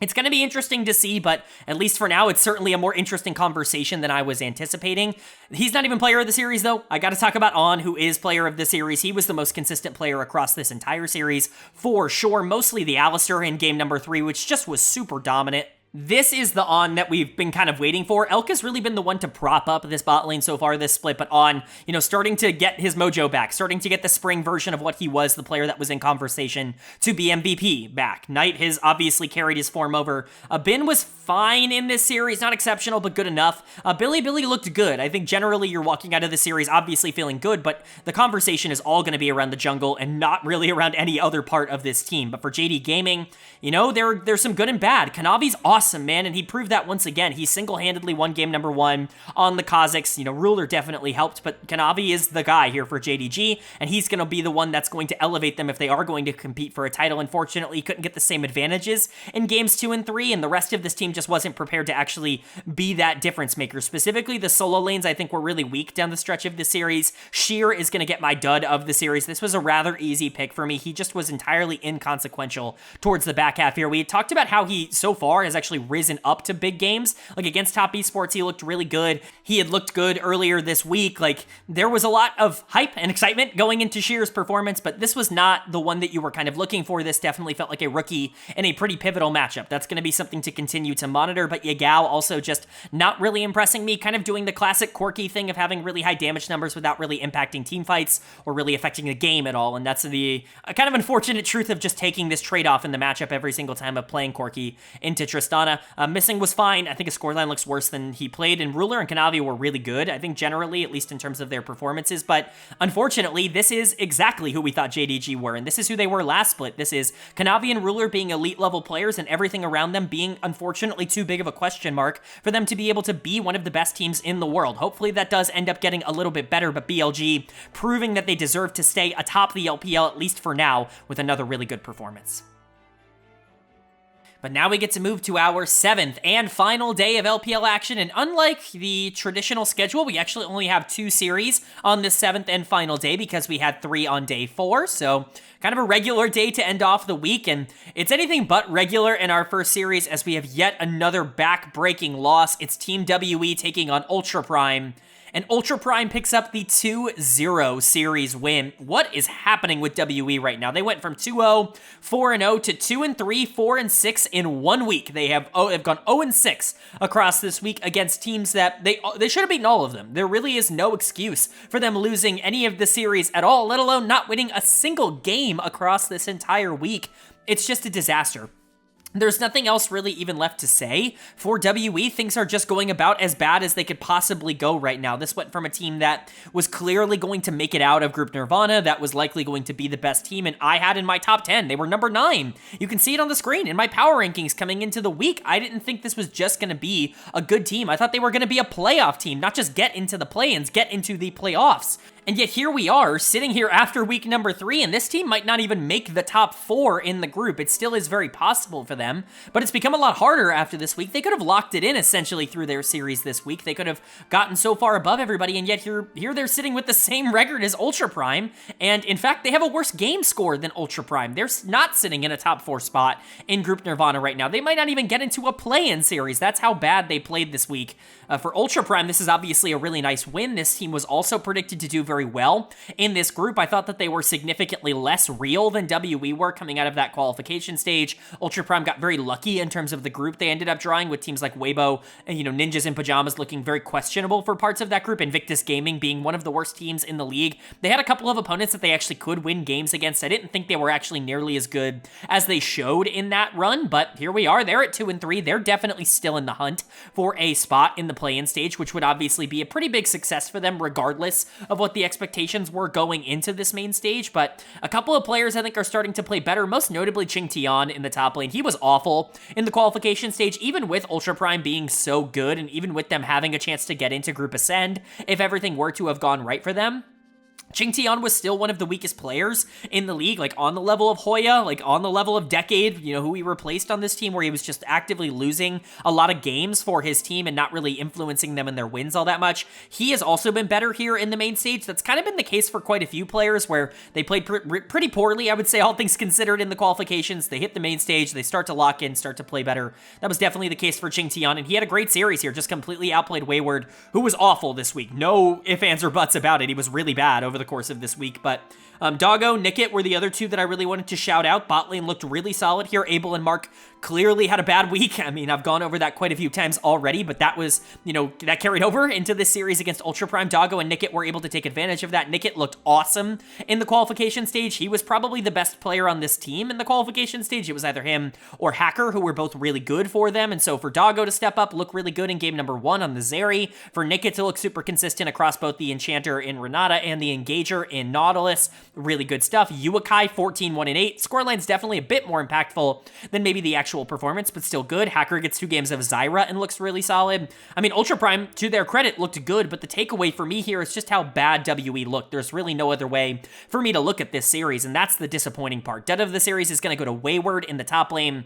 it's going to be interesting to see, but at least for now, it's certainly a more interesting conversation than I was anticipating. He's not even player of the series, though. I got to talk about On, who is player of the series. He was the most consistent player across this entire series, for sure. Mostly the Alistair in game number 3, which just was super dominant. This is the On that we've been kind of waiting for. Elk has really been the one to prop up this bot lane so far this split, but On, you know, starting to get his mojo back, starting to get the spring version of what he was, the player that was in conversation to be MVP back. Knight has obviously carried his form over. Bin was fine in this series, not exceptional, but good enough. Bilibili looked good. I think generally you're walking out of the series obviously feeling good, but the conversation is all going to be around the jungle and not really around any other part of this team. But for JD Gaming, you know, there's some good and bad. Kanavi's awesome, man, and he proved that once again. He single-handedly won game number 1 on the Kazakhs. You know, Ruler definitely helped, but Kanavi is the guy here for JDG, and he's going to be the one that's going to elevate them if they are going to compete for a title. Unfortunately, he couldn't get the same advantages in games 2 and 3, and the rest of this team just wasn't prepared to actually be that difference maker. Specifically, the solo lanes, I think, were really weak down the stretch of the series. Sheer is going to get my dud of the series. This was a rather easy pick for me. He just was entirely inconsequential towards the back half here. We had talked about how he, so far, has actually risen up to big games. Like, against top esports, he looked really good. He had looked good earlier this week. Like, there was a lot of hype and excitement going into Sheer's performance, but this was not the one that you were kind of looking for. This definitely felt like a rookie in a pretty pivotal matchup. That's going to be something to continue to monitor, but Yagao also just not really impressing me, kind of doing the classic quirky thing of having really high damage numbers without really impacting team fights or really affecting the game at all, and that's the kind of unfortunate truth of just taking this trade-off in the matchup every single time of playing Corki into Tristana. Missing was fine. I think his scoreline looks worse than he played, and Ruler and Kanavi were really good, I think generally, at least in terms of their performances, but unfortunately, this is exactly who we thought JDG were, and this is who they were last split. This is Kanavi and Ruler being elite-level players, and everything around them being, unfortunately, too big of a question mark for them to be able to be one of the best teams in the world. Hopefully, that does end up getting a little bit better, but BLG proving that they deserve to stay atop the LPL, at least for now, with another really good performance. But now we get to move to our 7th and final day of LPL action, and unlike the traditional schedule, we actually only have 2 series on this 7th and final day because we had 3 on day 4, so kind of a regular day to end off the week, and it's anything but regular in our first series as we have yet another back-breaking loss. It's Team WE taking on Ultra Prime, and Ultra Prime picks up the 2-0 series win. What is happening with WE right now? They went from 2-0, 4-0 to 2-3, 4-6 in 1 week. They've gone 0-6 across this week against teams that they should have beaten all of them. There really is no excuse for them losing any of the series at all, let alone not winning a single game across this entire week. It's just a disaster. There's nothing else really even left to say. For WE, things are just going about as bad as they could possibly go right now. This went from a team that was clearly going to make it out of Group Nirvana, that was likely going to be the best team, and I had in my top 10. They were number 9. You can see it on the screen in my power rankings coming into the week. I didn't think this was just going to be a good team. I thought they were going to be a playoff team, not just get into the play-ins, get into the playoffs. And yet here we are, sitting here after week number 3, and this team might not even make the top 4 in the group. It still is very possible for them, but it's become a lot harder after this week. They could have locked it in, essentially, through their series this week. They could have gotten so far above everybody, and yet here they're sitting with the same record as Ultra Prime, and in fact, they have a worse game score than Ultra Prime. They're not sitting in a top 4 spot in Group Nirvana right now. They might not even get into a play-in series. That's how bad they played this week. For Ultra Prime, this is obviously a really nice win. This team was also predicted to do very well in this group. I thought that they were significantly less real than WE were coming out of that qualification stage. Ultra Prime got very lucky in terms of the group they ended up drawing, with teams like Weibo and, Ninjas and Pyjamas looking very questionable for parts of that group. Invictus Gaming being one of the worst teams in the league. They had a couple of opponents that they actually could win games against. I didn't think they were actually nearly as good as they showed in that run, but here we are. They're at 2-3. They're definitely still in the hunt for a spot in the play-in stage, which would obviously be a pretty big success for them regardless of what the expectations were going into this main stage. But a couple of players I think are starting to play better, most notably Ching Tian in the top lane. He was awful in the qualification stage, even with Ultra Prime being so good, and even with them having a chance to get into Group Ascend if everything were to have gone right for them. Ching Tian was still one of the weakest players in the league, like on the level of Hoya, like on the level of Decade, who he replaced on this team, where he was just actively losing a lot of games for his team and not really influencing them in their wins all that much. He has also been better here in the main stage. That's kind of been the case for quite a few players, where they played pretty poorly, I would say, all things considered, in the qualifications. They hit the main stage, they start to lock in, start to play better. That was definitely the case for Ching Tian, and he had a great series here, just completely outplayed Wayward, who was awful this week. No ifs, ands, or buts about it. He was really bad over the course of this week, but Doggo, Nickit were the other two that I really wanted to shout out. Bot lane looked really solid here. Abel and Mark clearly had a bad week. I mean, I've gone over that quite a few times already, but that was, that carried over into this series against Ultra Prime. Doggo and Nickit were able to take advantage of that. Nickit looked awesome in the qualification stage. He was probably the best player on this team in the qualification stage. It was either him or Hacker, who were both really good for them, and so for Doggo to step up, look really good in game number 1 on the Zeri, for Nickit to look super consistent across both the Enchanter in Renata and the Engager in Nautilus, really good stuff. Uakai 14-1-8. Scoreline's definitely a bit more impactful than maybe the actual performance, but still good. Hacker gets 2 games of Zyra and looks really solid. I mean, Ultra Prime, to their credit, looked good, but the takeaway for me here is just how bad WE looked. There's really no other way for me to look at this series, and that's the disappointing part. Dead of the series is going to go to Wayward in the top lane.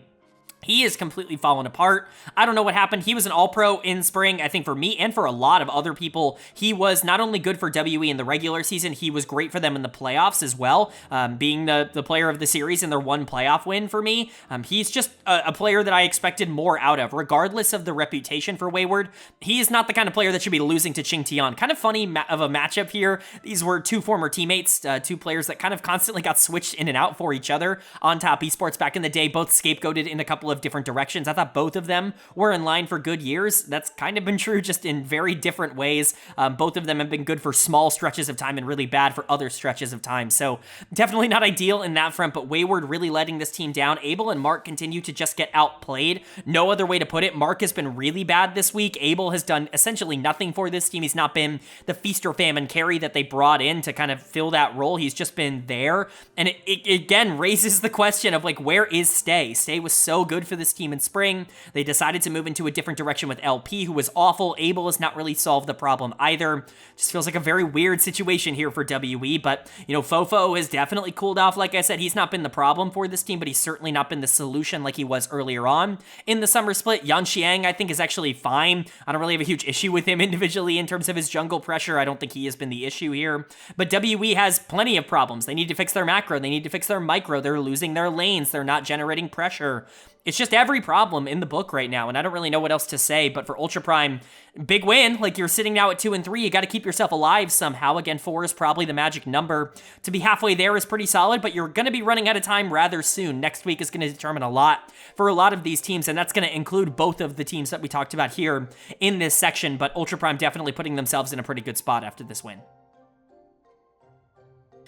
He is completely fallen apart. I don't know what happened. He was an all-pro in spring. I think for me and for a lot of other people, he was not only good for WE in the regular season, he was great for them in the playoffs as well, being the player of the series in their 1 playoff win for me. He's just a player that I expected more out of, regardless of the reputation for Wayward. He is not the kind of player that should be losing to Ching Tian. Kind of funny of a matchup here. These were 2 former teammates, 2 players that kind of constantly got switched in and out for each other on top esports back in the day, both scapegoated in a couple of different directions. I thought both of them were in line for good years. That's kind of been true, just in very different ways. Both of them have been good for small stretches of time and really bad for other stretches of time. So definitely not ideal in that front, but Wayward really letting this team down. Abel and Mark continue to just get outplayed. No other way to put it. Mark has been really bad this week. Abel has done essentially nothing for this team. He's not been the feast or famine carry that they brought in to kind of fill that role. He's just been there. And it again raises the question of, like, where is Stay? Stay was so good good for this team in spring. They decided to move into a different direction with LP, who was awful. Abel has not really solved the problem either. Just feels like a very weird situation here for WE, but, you know, Fofo has definitely cooled off. Like I said, he's not been the problem for this team, but he's certainly not been the solution like he was earlier on in the summer split. Yan Xiang, I think, is actually fine. I don't really have a huge issue with him individually in terms of his jungle pressure. I don't think he has been the issue here, but WE has plenty of problems. They need to fix their macro. They need to fix their micro. They're losing their lanes. They're not generating pressure. It's just every problem in the book right now, and I don't really know what else to say, but for Ultra Prime, big win. Like, you're sitting now at 2 and 3. You got to keep yourself alive somehow. Again, 4 is probably the magic number. To be halfway there is pretty solid, but you're going to be running out of time rather soon. Next week is going to determine a lot for a lot of these teams, and that's going to include both of the teams that we talked about here in this section, but Ultra Prime definitely putting themselves in a pretty good spot after this win.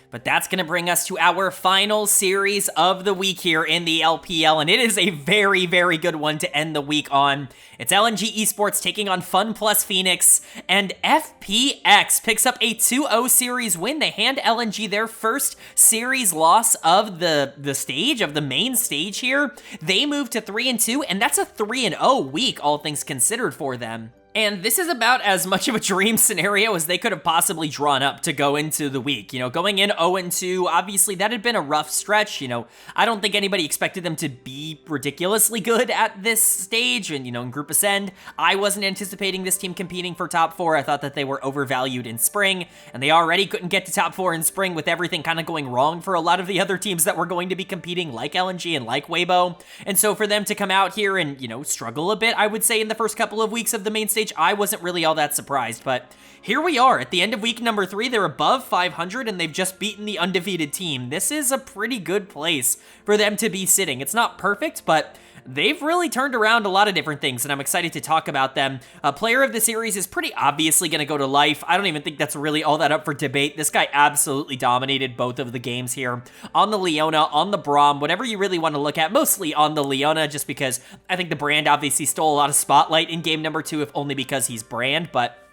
But that's going to bring us to our final series of the week here in the LPL, and it is a very, very good one to end the week on. It's LNG Esports taking on FunPlus Phoenix, and FPX picks up a 2-0 series win. They hand LNG their first series loss of the stage, of the main stage here. They move to 3-2, and that's a 3-0 week, all things considered, for them. And this is about as much of a dream scenario as they could have possibly drawn up to go into the week. You know, going in 0-2, obviously that had been a rough stretch. You know, I don't think anybody expected them to be ridiculously good at this stage. And, you know, in Group Ascend, I wasn't anticipating this team competing for top 4. I thought that they were overvalued in spring, and they already couldn't get to top 4 in spring with everything kind of going wrong for a lot of the other teams that were going to be competing, like LNG and like Weibo. And so for them to come out here and, you know, struggle a bit, I would say, in the first couple of weeks of the main stage, I wasn't really all that surprised, but here we are at the end of week number 3. They're above 500 and they've just beaten the undefeated team. This is a pretty good place for them to be sitting. It's not perfect, but they've really turned around a lot of different things, and I'm excited to talk about them. Player of the series is pretty obviously going to go to Life. I don't even think that's really all that up for debate. This guy absolutely dominated both of the games here. On the Leona, on the Braum, whatever you really want to look at, mostly on the Leona, just because I think the brand obviously stole a lot of spotlight in game number 2, if only because he's brand, but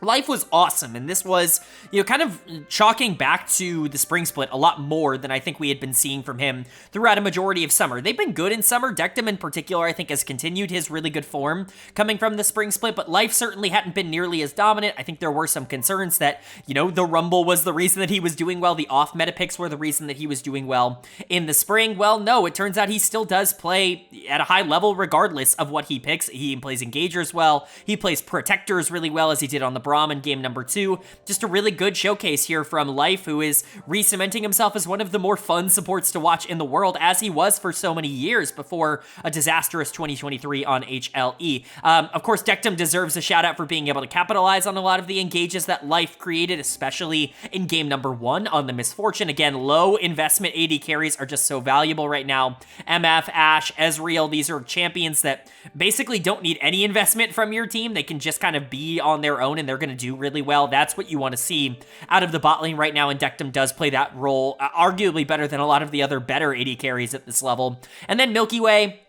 Life was awesome, and this was, you know, kind of chalking back to the spring split a lot more than I think we had been seeing from him throughout a majority of summer. They've been good in summer. Dectum in particular, I think, has continued his really good form coming from the spring split, but Life certainly hadn't been nearly as dominant. I think there were some concerns that, you know, the Rumble was the reason that he was doing well. The off-meta picks were the reason that he was doing well in the spring. Well, no, it turns out he still does play at a high level regardless of what he picks. He plays Engagers well. He plays Protectors really well, as he did on the Braum in game number 2. Just a really good showcase here from Life, who is re-cementing himself as one of the more fun supports to watch in the world, as he was for so many years before a disastrous 2023 on HLE. Of course, Dectum deserves a shout out for being able to capitalize on a lot of the engages that Life created, especially in game number 1 on the Misfortune. Again, low investment AD carries are just so valuable right now. MF, Ashe, Ezreal, these are champions that basically don't need any investment from your team. They can just kind of be on their own, and they're going to do really well. That's what you want to see out of the bot lane right now, and Dectum does play that role arguably better than a lot of the other better AD carries at this level. And then Milky Way,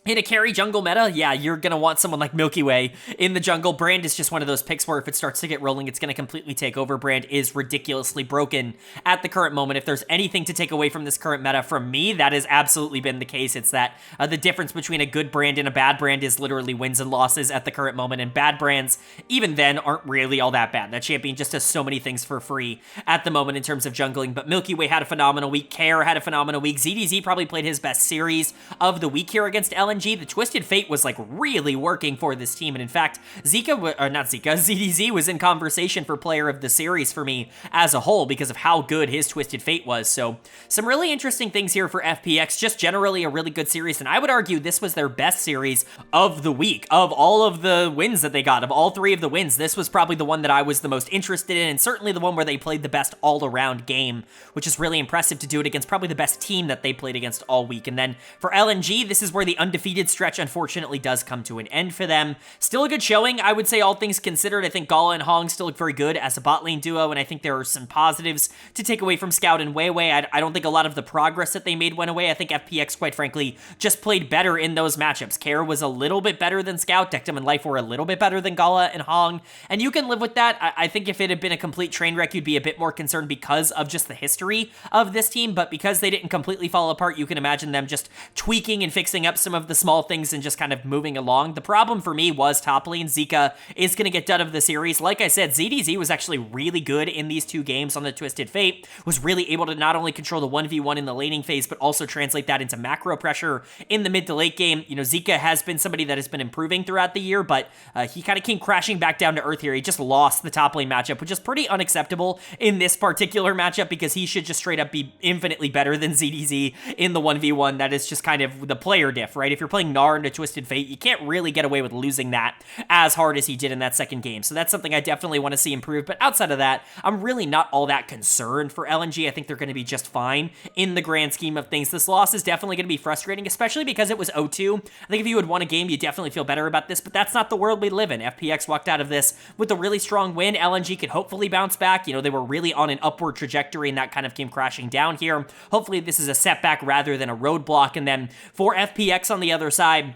in a carry jungle meta, yeah, you're going to want someone like Milky Way in the jungle. Brand is just one of those picks where if it starts to get rolling, it's going to completely take over. Brand is ridiculously broken at the current moment. If there's anything to take away from this current meta from me, that has absolutely been the case. It's that the difference between a good brand and a bad brand is literally wins and losses at the current moment, and bad brands, even then, aren't really all that bad. That champion just does so many things for free at the moment in terms of jungling, but Milky Way had a phenomenal week. Care had a phenomenal week. ZDZ probably played his best series of the week here against LNG. The Twisted Fate was like really working for this team, and in fact, ZDZ was in conversation for player of the series for me as a whole because of how good his Twisted Fate was. So some really interesting things here for FPX, just generally a really good series, and I would argue this was their best series of the week. Of all of the wins that they got, of all 3 of the wins, this was probably the one that I was the most interested in, and certainly the one where they played the best all-around game, which is really impressive to do it against probably the best team that they played against all week. And then for LNG, this is where the undefeated stretch unfortunately does come to an end for them. Still a good showing, I would say, all things considered. I think Gala and Hong still look very good as a bot lane duo, and I think there are some positives to take away from Scout and Weiwei. I don't think a lot of the progress that they made went away. I think FPX, quite frankly, just played better in those matchups. Care was a little bit better than Scout. Dectum and Life were a little bit better than Gala and Hong, and you can live with that. I think if it had been a complete train wreck, you'd be a bit more concerned because of just the history of this team, but because they didn't completely fall apart, you can imagine them just tweaking and fixing up some of the small things and just kind of moving along. The problem for me was top lane. Zika is going to get done of the series. Like I said, ZDZ was actually really good in these 2 games on the Twisted Fate, was really able to not only control the 1v1 in the laning phase, but also translate that into macro pressure in the mid to late game. You know, Zika has been somebody that has been improving throughout the year, but he kind of came crashing back down to earth here. He just lost the top lane matchup, which is pretty unacceptable in this particular matchup because he should just straight up be infinitely better than ZDZ in the 1v1. That is just kind of the player diff, right? If you're playing Gnar into Twisted Fate, you can't really get away with losing that as hard as he did in that second game. So that's something I definitely want to see improve. But outside of that, I'm really not all that concerned for LNG. I think they're going to be just fine in the grand scheme of things. This loss is definitely going to be frustrating, especially because it was 0-2. I think if you had won a game, you definitely feel better about this, but that's not the world we live in. FPX walked out of this with a really strong win. LNG could hopefully bounce back. You know, they were really on an upward trajectory, and that kind of came crashing down here. Hopefully this is a setback rather than a roadblock. And then for FPX on the other side,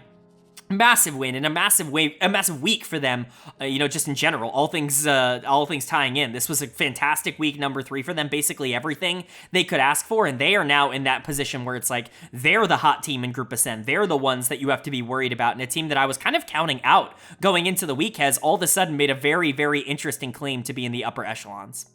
massive win and a massive week for them, you know, just in general, all things tying in. This was a fantastic week, number 3 for them, basically everything they could ask for, and they are now in that position where it's like, they're the hot team in Group Ascend. They're the ones that you have to be worried about, and a team that I was kind of counting out going into the week has all of a sudden made a very, very interesting claim to be in the upper echelons.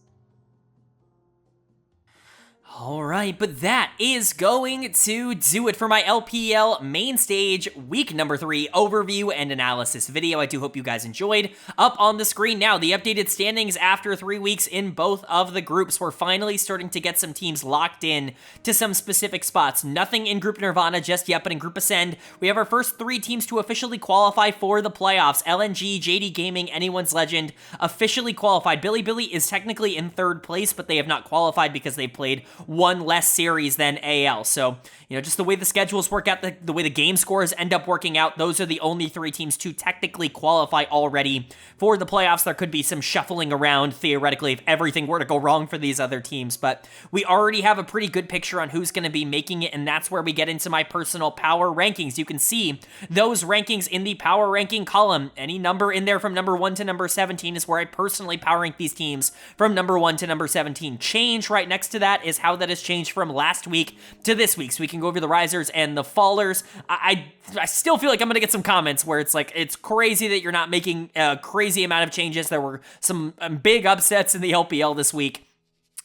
All right, but that is going to do it for my LPL main stage week number 3 overview and analysis video. I do hope you guys enjoyed. Up on the screen now, the updated standings after 3 weeks in both of the groups. We're finally starting to get some teams locked in to some specific spots. Nothing in Group Nirvana just yet, but in Group Ascend, we have our first 3 teams to officially qualify for the playoffs. LNG, JD Gaming, Anyone's Legend officially qualified. Bilibili is technically in 3rd place, but they have not qualified because they played one less series than AL. So, you know, just the way the schedules work out, the way the game scores end up working out, those are the only 3 teams to technically qualify already for the playoffs. There could be some shuffling around, theoretically, if everything were to go wrong for these other teams, but we already have a pretty good picture on who's going to be making it, and that's where we get into my personal power rankings. You can see those rankings in the power ranking column. Any number in there from number 1 to number 17 is where I personally power rank these teams from number 1 to number 17. Change right next to that is how that has changed from last week to this week. So we can go over the risers and the fallers. I still feel like I'm going to get some comments where it's like, it's crazy that you're not making a crazy amount of changes. There were some big upsets in the LPL this week.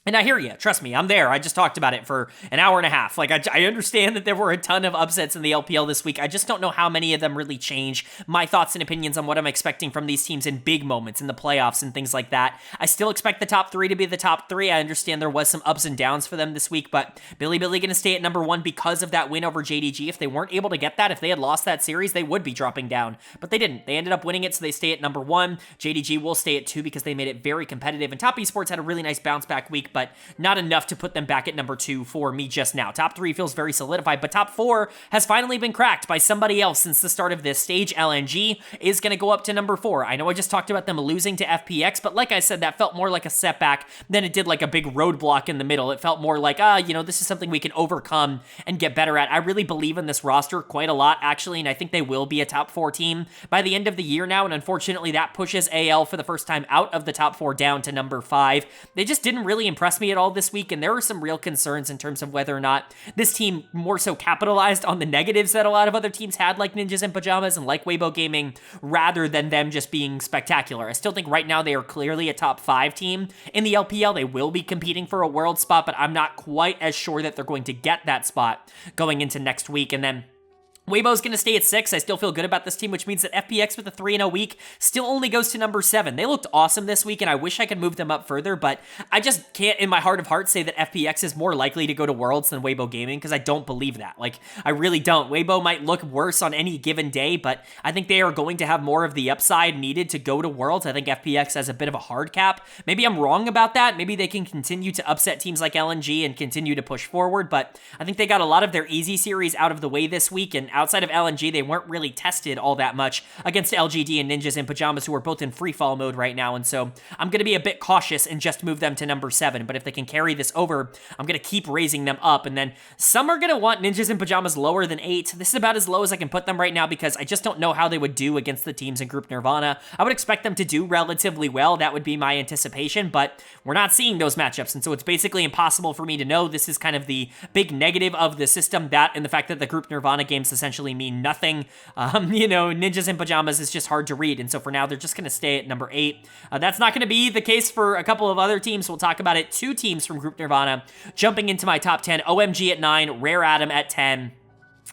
And I hear you. Trust me, I'm there. I just talked about it for an hour and a half. Like, I understand that there were a ton of upsets in the LPL this week. I just don't know how many of them really change my thoughts and opinions on what I'm expecting from these teams in big moments, in the playoffs and things like that. I still expect the top 3 to be the top 3. I understand there was some ups and downs for them this week, but Bilibili going to stay at number 1 because of that win over JDG. If they weren't able to get that, if they had lost that series, they would be dropping down. But they didn't. They ended up winning it, so they stay at number 1. JDG will stay at 2 because they made it very competitive. And Top Esports had a really nice bounce back week, but not enough to put them back at number 2 for me just now. Top 3 feels very solidified, but top 4 has finally been cracked by somebody else since the start of this stage. LNG is going to go up to number 4. I know I just talked about them losing to FPX, but like I said, that felt more like a setback than it did like a big roadblock in the middle. It felt more like, you know, this is something we can overcome and get better at. I really believe in this roster quite a lot, actually, and I think they will be a top 4 team by the end of the year now, and unfortunately that pushes AL for the first time out of the top 4 down to number 5. They just didn't really impress me at all this week, and there were some real concerns in terms of whether or not this team more so capitalized on the negatives that a lot of other teams had, like Ninjas and Pyjamas and like Weibo Gaming, rather than them just being spectacular. I still think right now they are clearly a top 5 team in the LPL. They will be competing for a world spot, but I'm not quite as sure that they're going to get that spot going into next week. And then Weibo's going to stay at 6. I still feel good about this team, which means that FPX with a 3-0 week still only goes to number 7. They looked awesome this week, and I wish I could move them up further, but I just can't, in my heart of hearts, say that FPX is more likely to go to Worlds than Weibo Gaming, because I don't believe that. Like, I really don't. Weibo might look worse on any given day, but I think they are going to have more of the upside needed to go to Worlds. I think FPX has a bit of a hard cap. Maybe I'm wrong about that. Maybe they can continue to upset teams like LNG and continue to push forward, but I think they got a lot of their easy series out of the way this week, and outside of LNG, they weren't really tested all that much against LGD and Ninjas and Pyjamas, who are both in free fall mode right now, and so I'm going to be a bit cautious and just move them to number 7, but if they can carry this over, I'm going to keep raising them up, and then some are going to want Ninjas and Pyjamas lower than 8. This is about as low as I can put them right now, because I just don't know how they would do against the teams in Group Nirvana. I would expect them to do relatively well. That would be my anticipation, but we're not seeing those matchups, and so it's basically impossible for me to know. This is kind of the big negative of the system, that and the fact that the Group Nirvana games essentially mean nothing. Ninjas in Pyjamas is just hard to read, and so for now, they're just going to stay at number 8. That's not going to be the case for a couple of other teams. We'll talk about it. 2 teams from Group Nirvana jumping into my top 10. OMG at 9, Rare Atom at 10.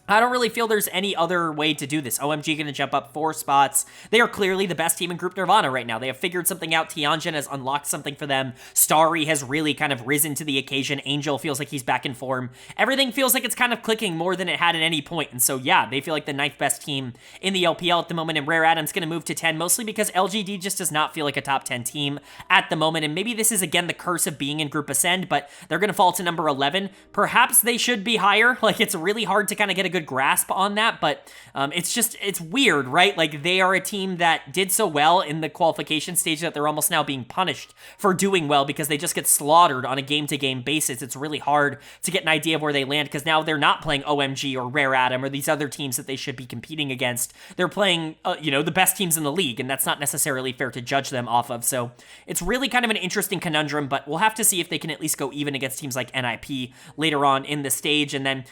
I don't really feel there's any other way to do this. OMG going to jump up 4 spots. They are clearly the best team in Group Nirvana right now. They have figured something out. Tianjin has unlocked something for them. Starry has really kind of risen to the occasion. Angel feels like he's back in form. Everything feels like it's kind of clicking more than it had at any point. And so, yeah, they feel like the 9th best team in the LPL at the moment. And Rare Atom's going to move to 10, mostly because LGD just does not feel like a top 10 team at the moment. And maybe this is, again, the curse of being in Group Ascend, but they're going to fall to number 11. Perhaps they should be higher. Like, it's really hard to kind of get a good grasp on that, but it's weird, right? Like, they are a team that did so well in the qualification stage that they're almost now being punished for doing well because they just get slaughtered on a game-to-game basis. It's really hard to get an idea of where they land because now they're not playing OMG or Rare Atom or these other teams that they should be competing against. They're playing, the best teams in the league, and that's not necessarily fair to judge them off of. So it's really kind of an interesting conundrum, but we'll have to see if they can at least go even against teams like NIP later on in the stage. And then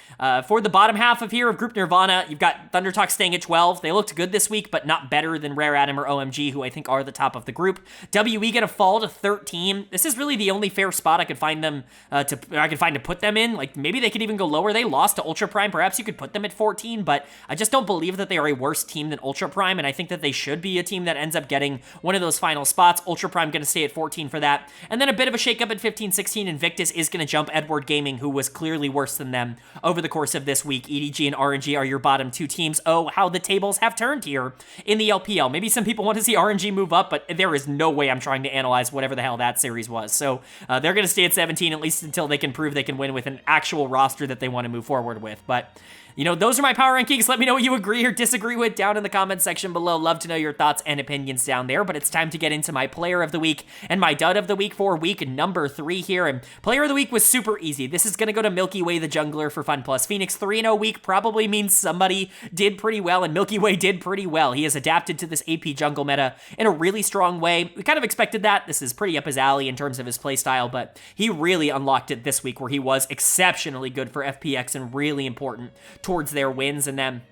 for the bottom half of here of Group Nirvana, you've got Thunder Talk staying at 12. They looked good this week, but not better than Rare Atom or OMG, who I think are the top of the group. WE gonna fall to 13. This is really the only fair spot I could find them to put them in. Like, maybe they could even go lower. They lost to Ultra Prime. Perhaps you could put them at 14, but I just don't believe that they are a worse team than Ultra Prime, and I think that they should be a team that ends up getting one of those final spots. Ultra Prime gonna stay at 14 for that. And then a bit of a shakeup at 15, 16. Invictus is gonna jump Edward Gaming, who was clearly worse than them over the course of this week. EDG and RNG are your bottom 2 teams. Oh, how the tables have turned here in the LPL. Maybe some people want to see RNG move up, but there is no way I'm trying to analyze whatever the hell that series was. So they're going to stay at 17, at least until they can prove they can win with an actual roster that they want to move forward with. But those are my power rankings. Let me know what you agree or disagree with down in the comment section below. Love to know your thoughts and opinions down there, but it's time to get into my player of the week and my dud of the week for week number 3 here. And player of the week was super easy. This is going to go to Milky Way the Jungler for FunPlus. Phoenix 3-0 week probably means somebody did pretty well, and Milky Way did pretty well. He has adapted to this AP jungle meta in a really strong way. We kind of expected that. This is pretty up his alley in terms of his playstyle, but he really unlocked it this week where he was exceptionally good for FPX and really important towards their wins. And then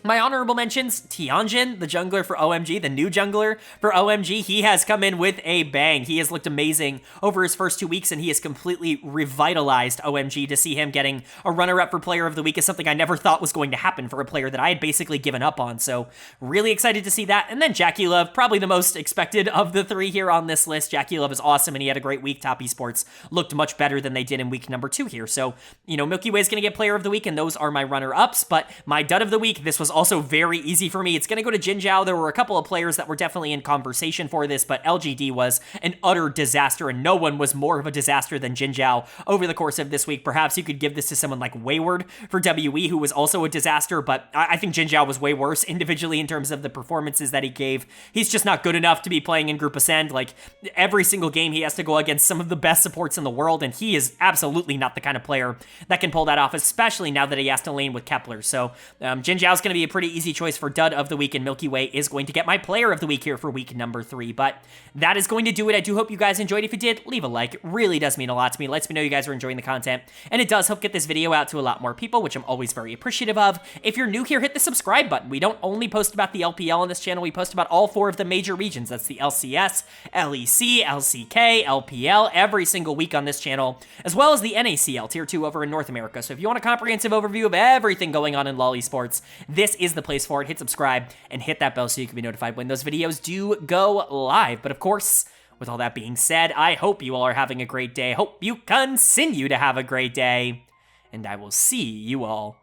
my honorable mentions, Tianjin, the jungler for OMG, the new jungler for OMG. He has come in with a bang. He has looked amazing over his first 2 weeks, and he has completely revitalized OMG. To see him getting a runner-up for player of the week is something I never thought was going to happen for a player that I had basically given up on. So really excited to see that. And then Jackie Love, probably the most expected of the 3 here on this list. Jackie Love is awesome, and he had a great week. Top Esports looked much better than they did in week number 2 here. So, Milky Way is going to get player of the week, and those are my runner-ups. But my dud of the week, this was also very easy for me. It's going to go to Jin Zhao. There were a couple of players that were definitely in conversation for this, but LGD was an utter disaster, and no one was more of a disaster than Jin Zhao over the course of this week. Perhaps you could give this to someone like Wayward for WE, who was also a disaster, but I think Jin Zhao was way worse individually in terms of the performances that he gave. He's just not good enough to be playing in Group Ascend. Like, every single game he has to go against some of the best supports in the world, and he is absolutely not the kind of player that can pull that off, especially now that he has to lane with Kepler. So Jin Zhao's going to be a pretty easy choice for dud of the week, and Milky Way is going to get my player of the week here for week number 3. But that is going to do it. I do hope you guys enjoyed. If you did, leave a like. It really does mean a lot to me. It lets me know you guys are enjoying the content, and it does help get this video out to a lot more people, which I'm always very appreciative of. If you're new here, hit the subscribe button. We don't only post about the LPL on this channel, we post about all 4 of the major regions. That's the LCS, LEC, LCK, LPL, every single week on this channel, as well as the NACL, Tier 2 over in North America. So if you want a comprehensive overview of everything going on in LoL Esports, this is the place for it. Hit subscribe and hit that bell so you can be notified when those videos do go live. But of course, with all that being said, I hope you all are having a great day. Hope you continue to have a great day, and I will see you all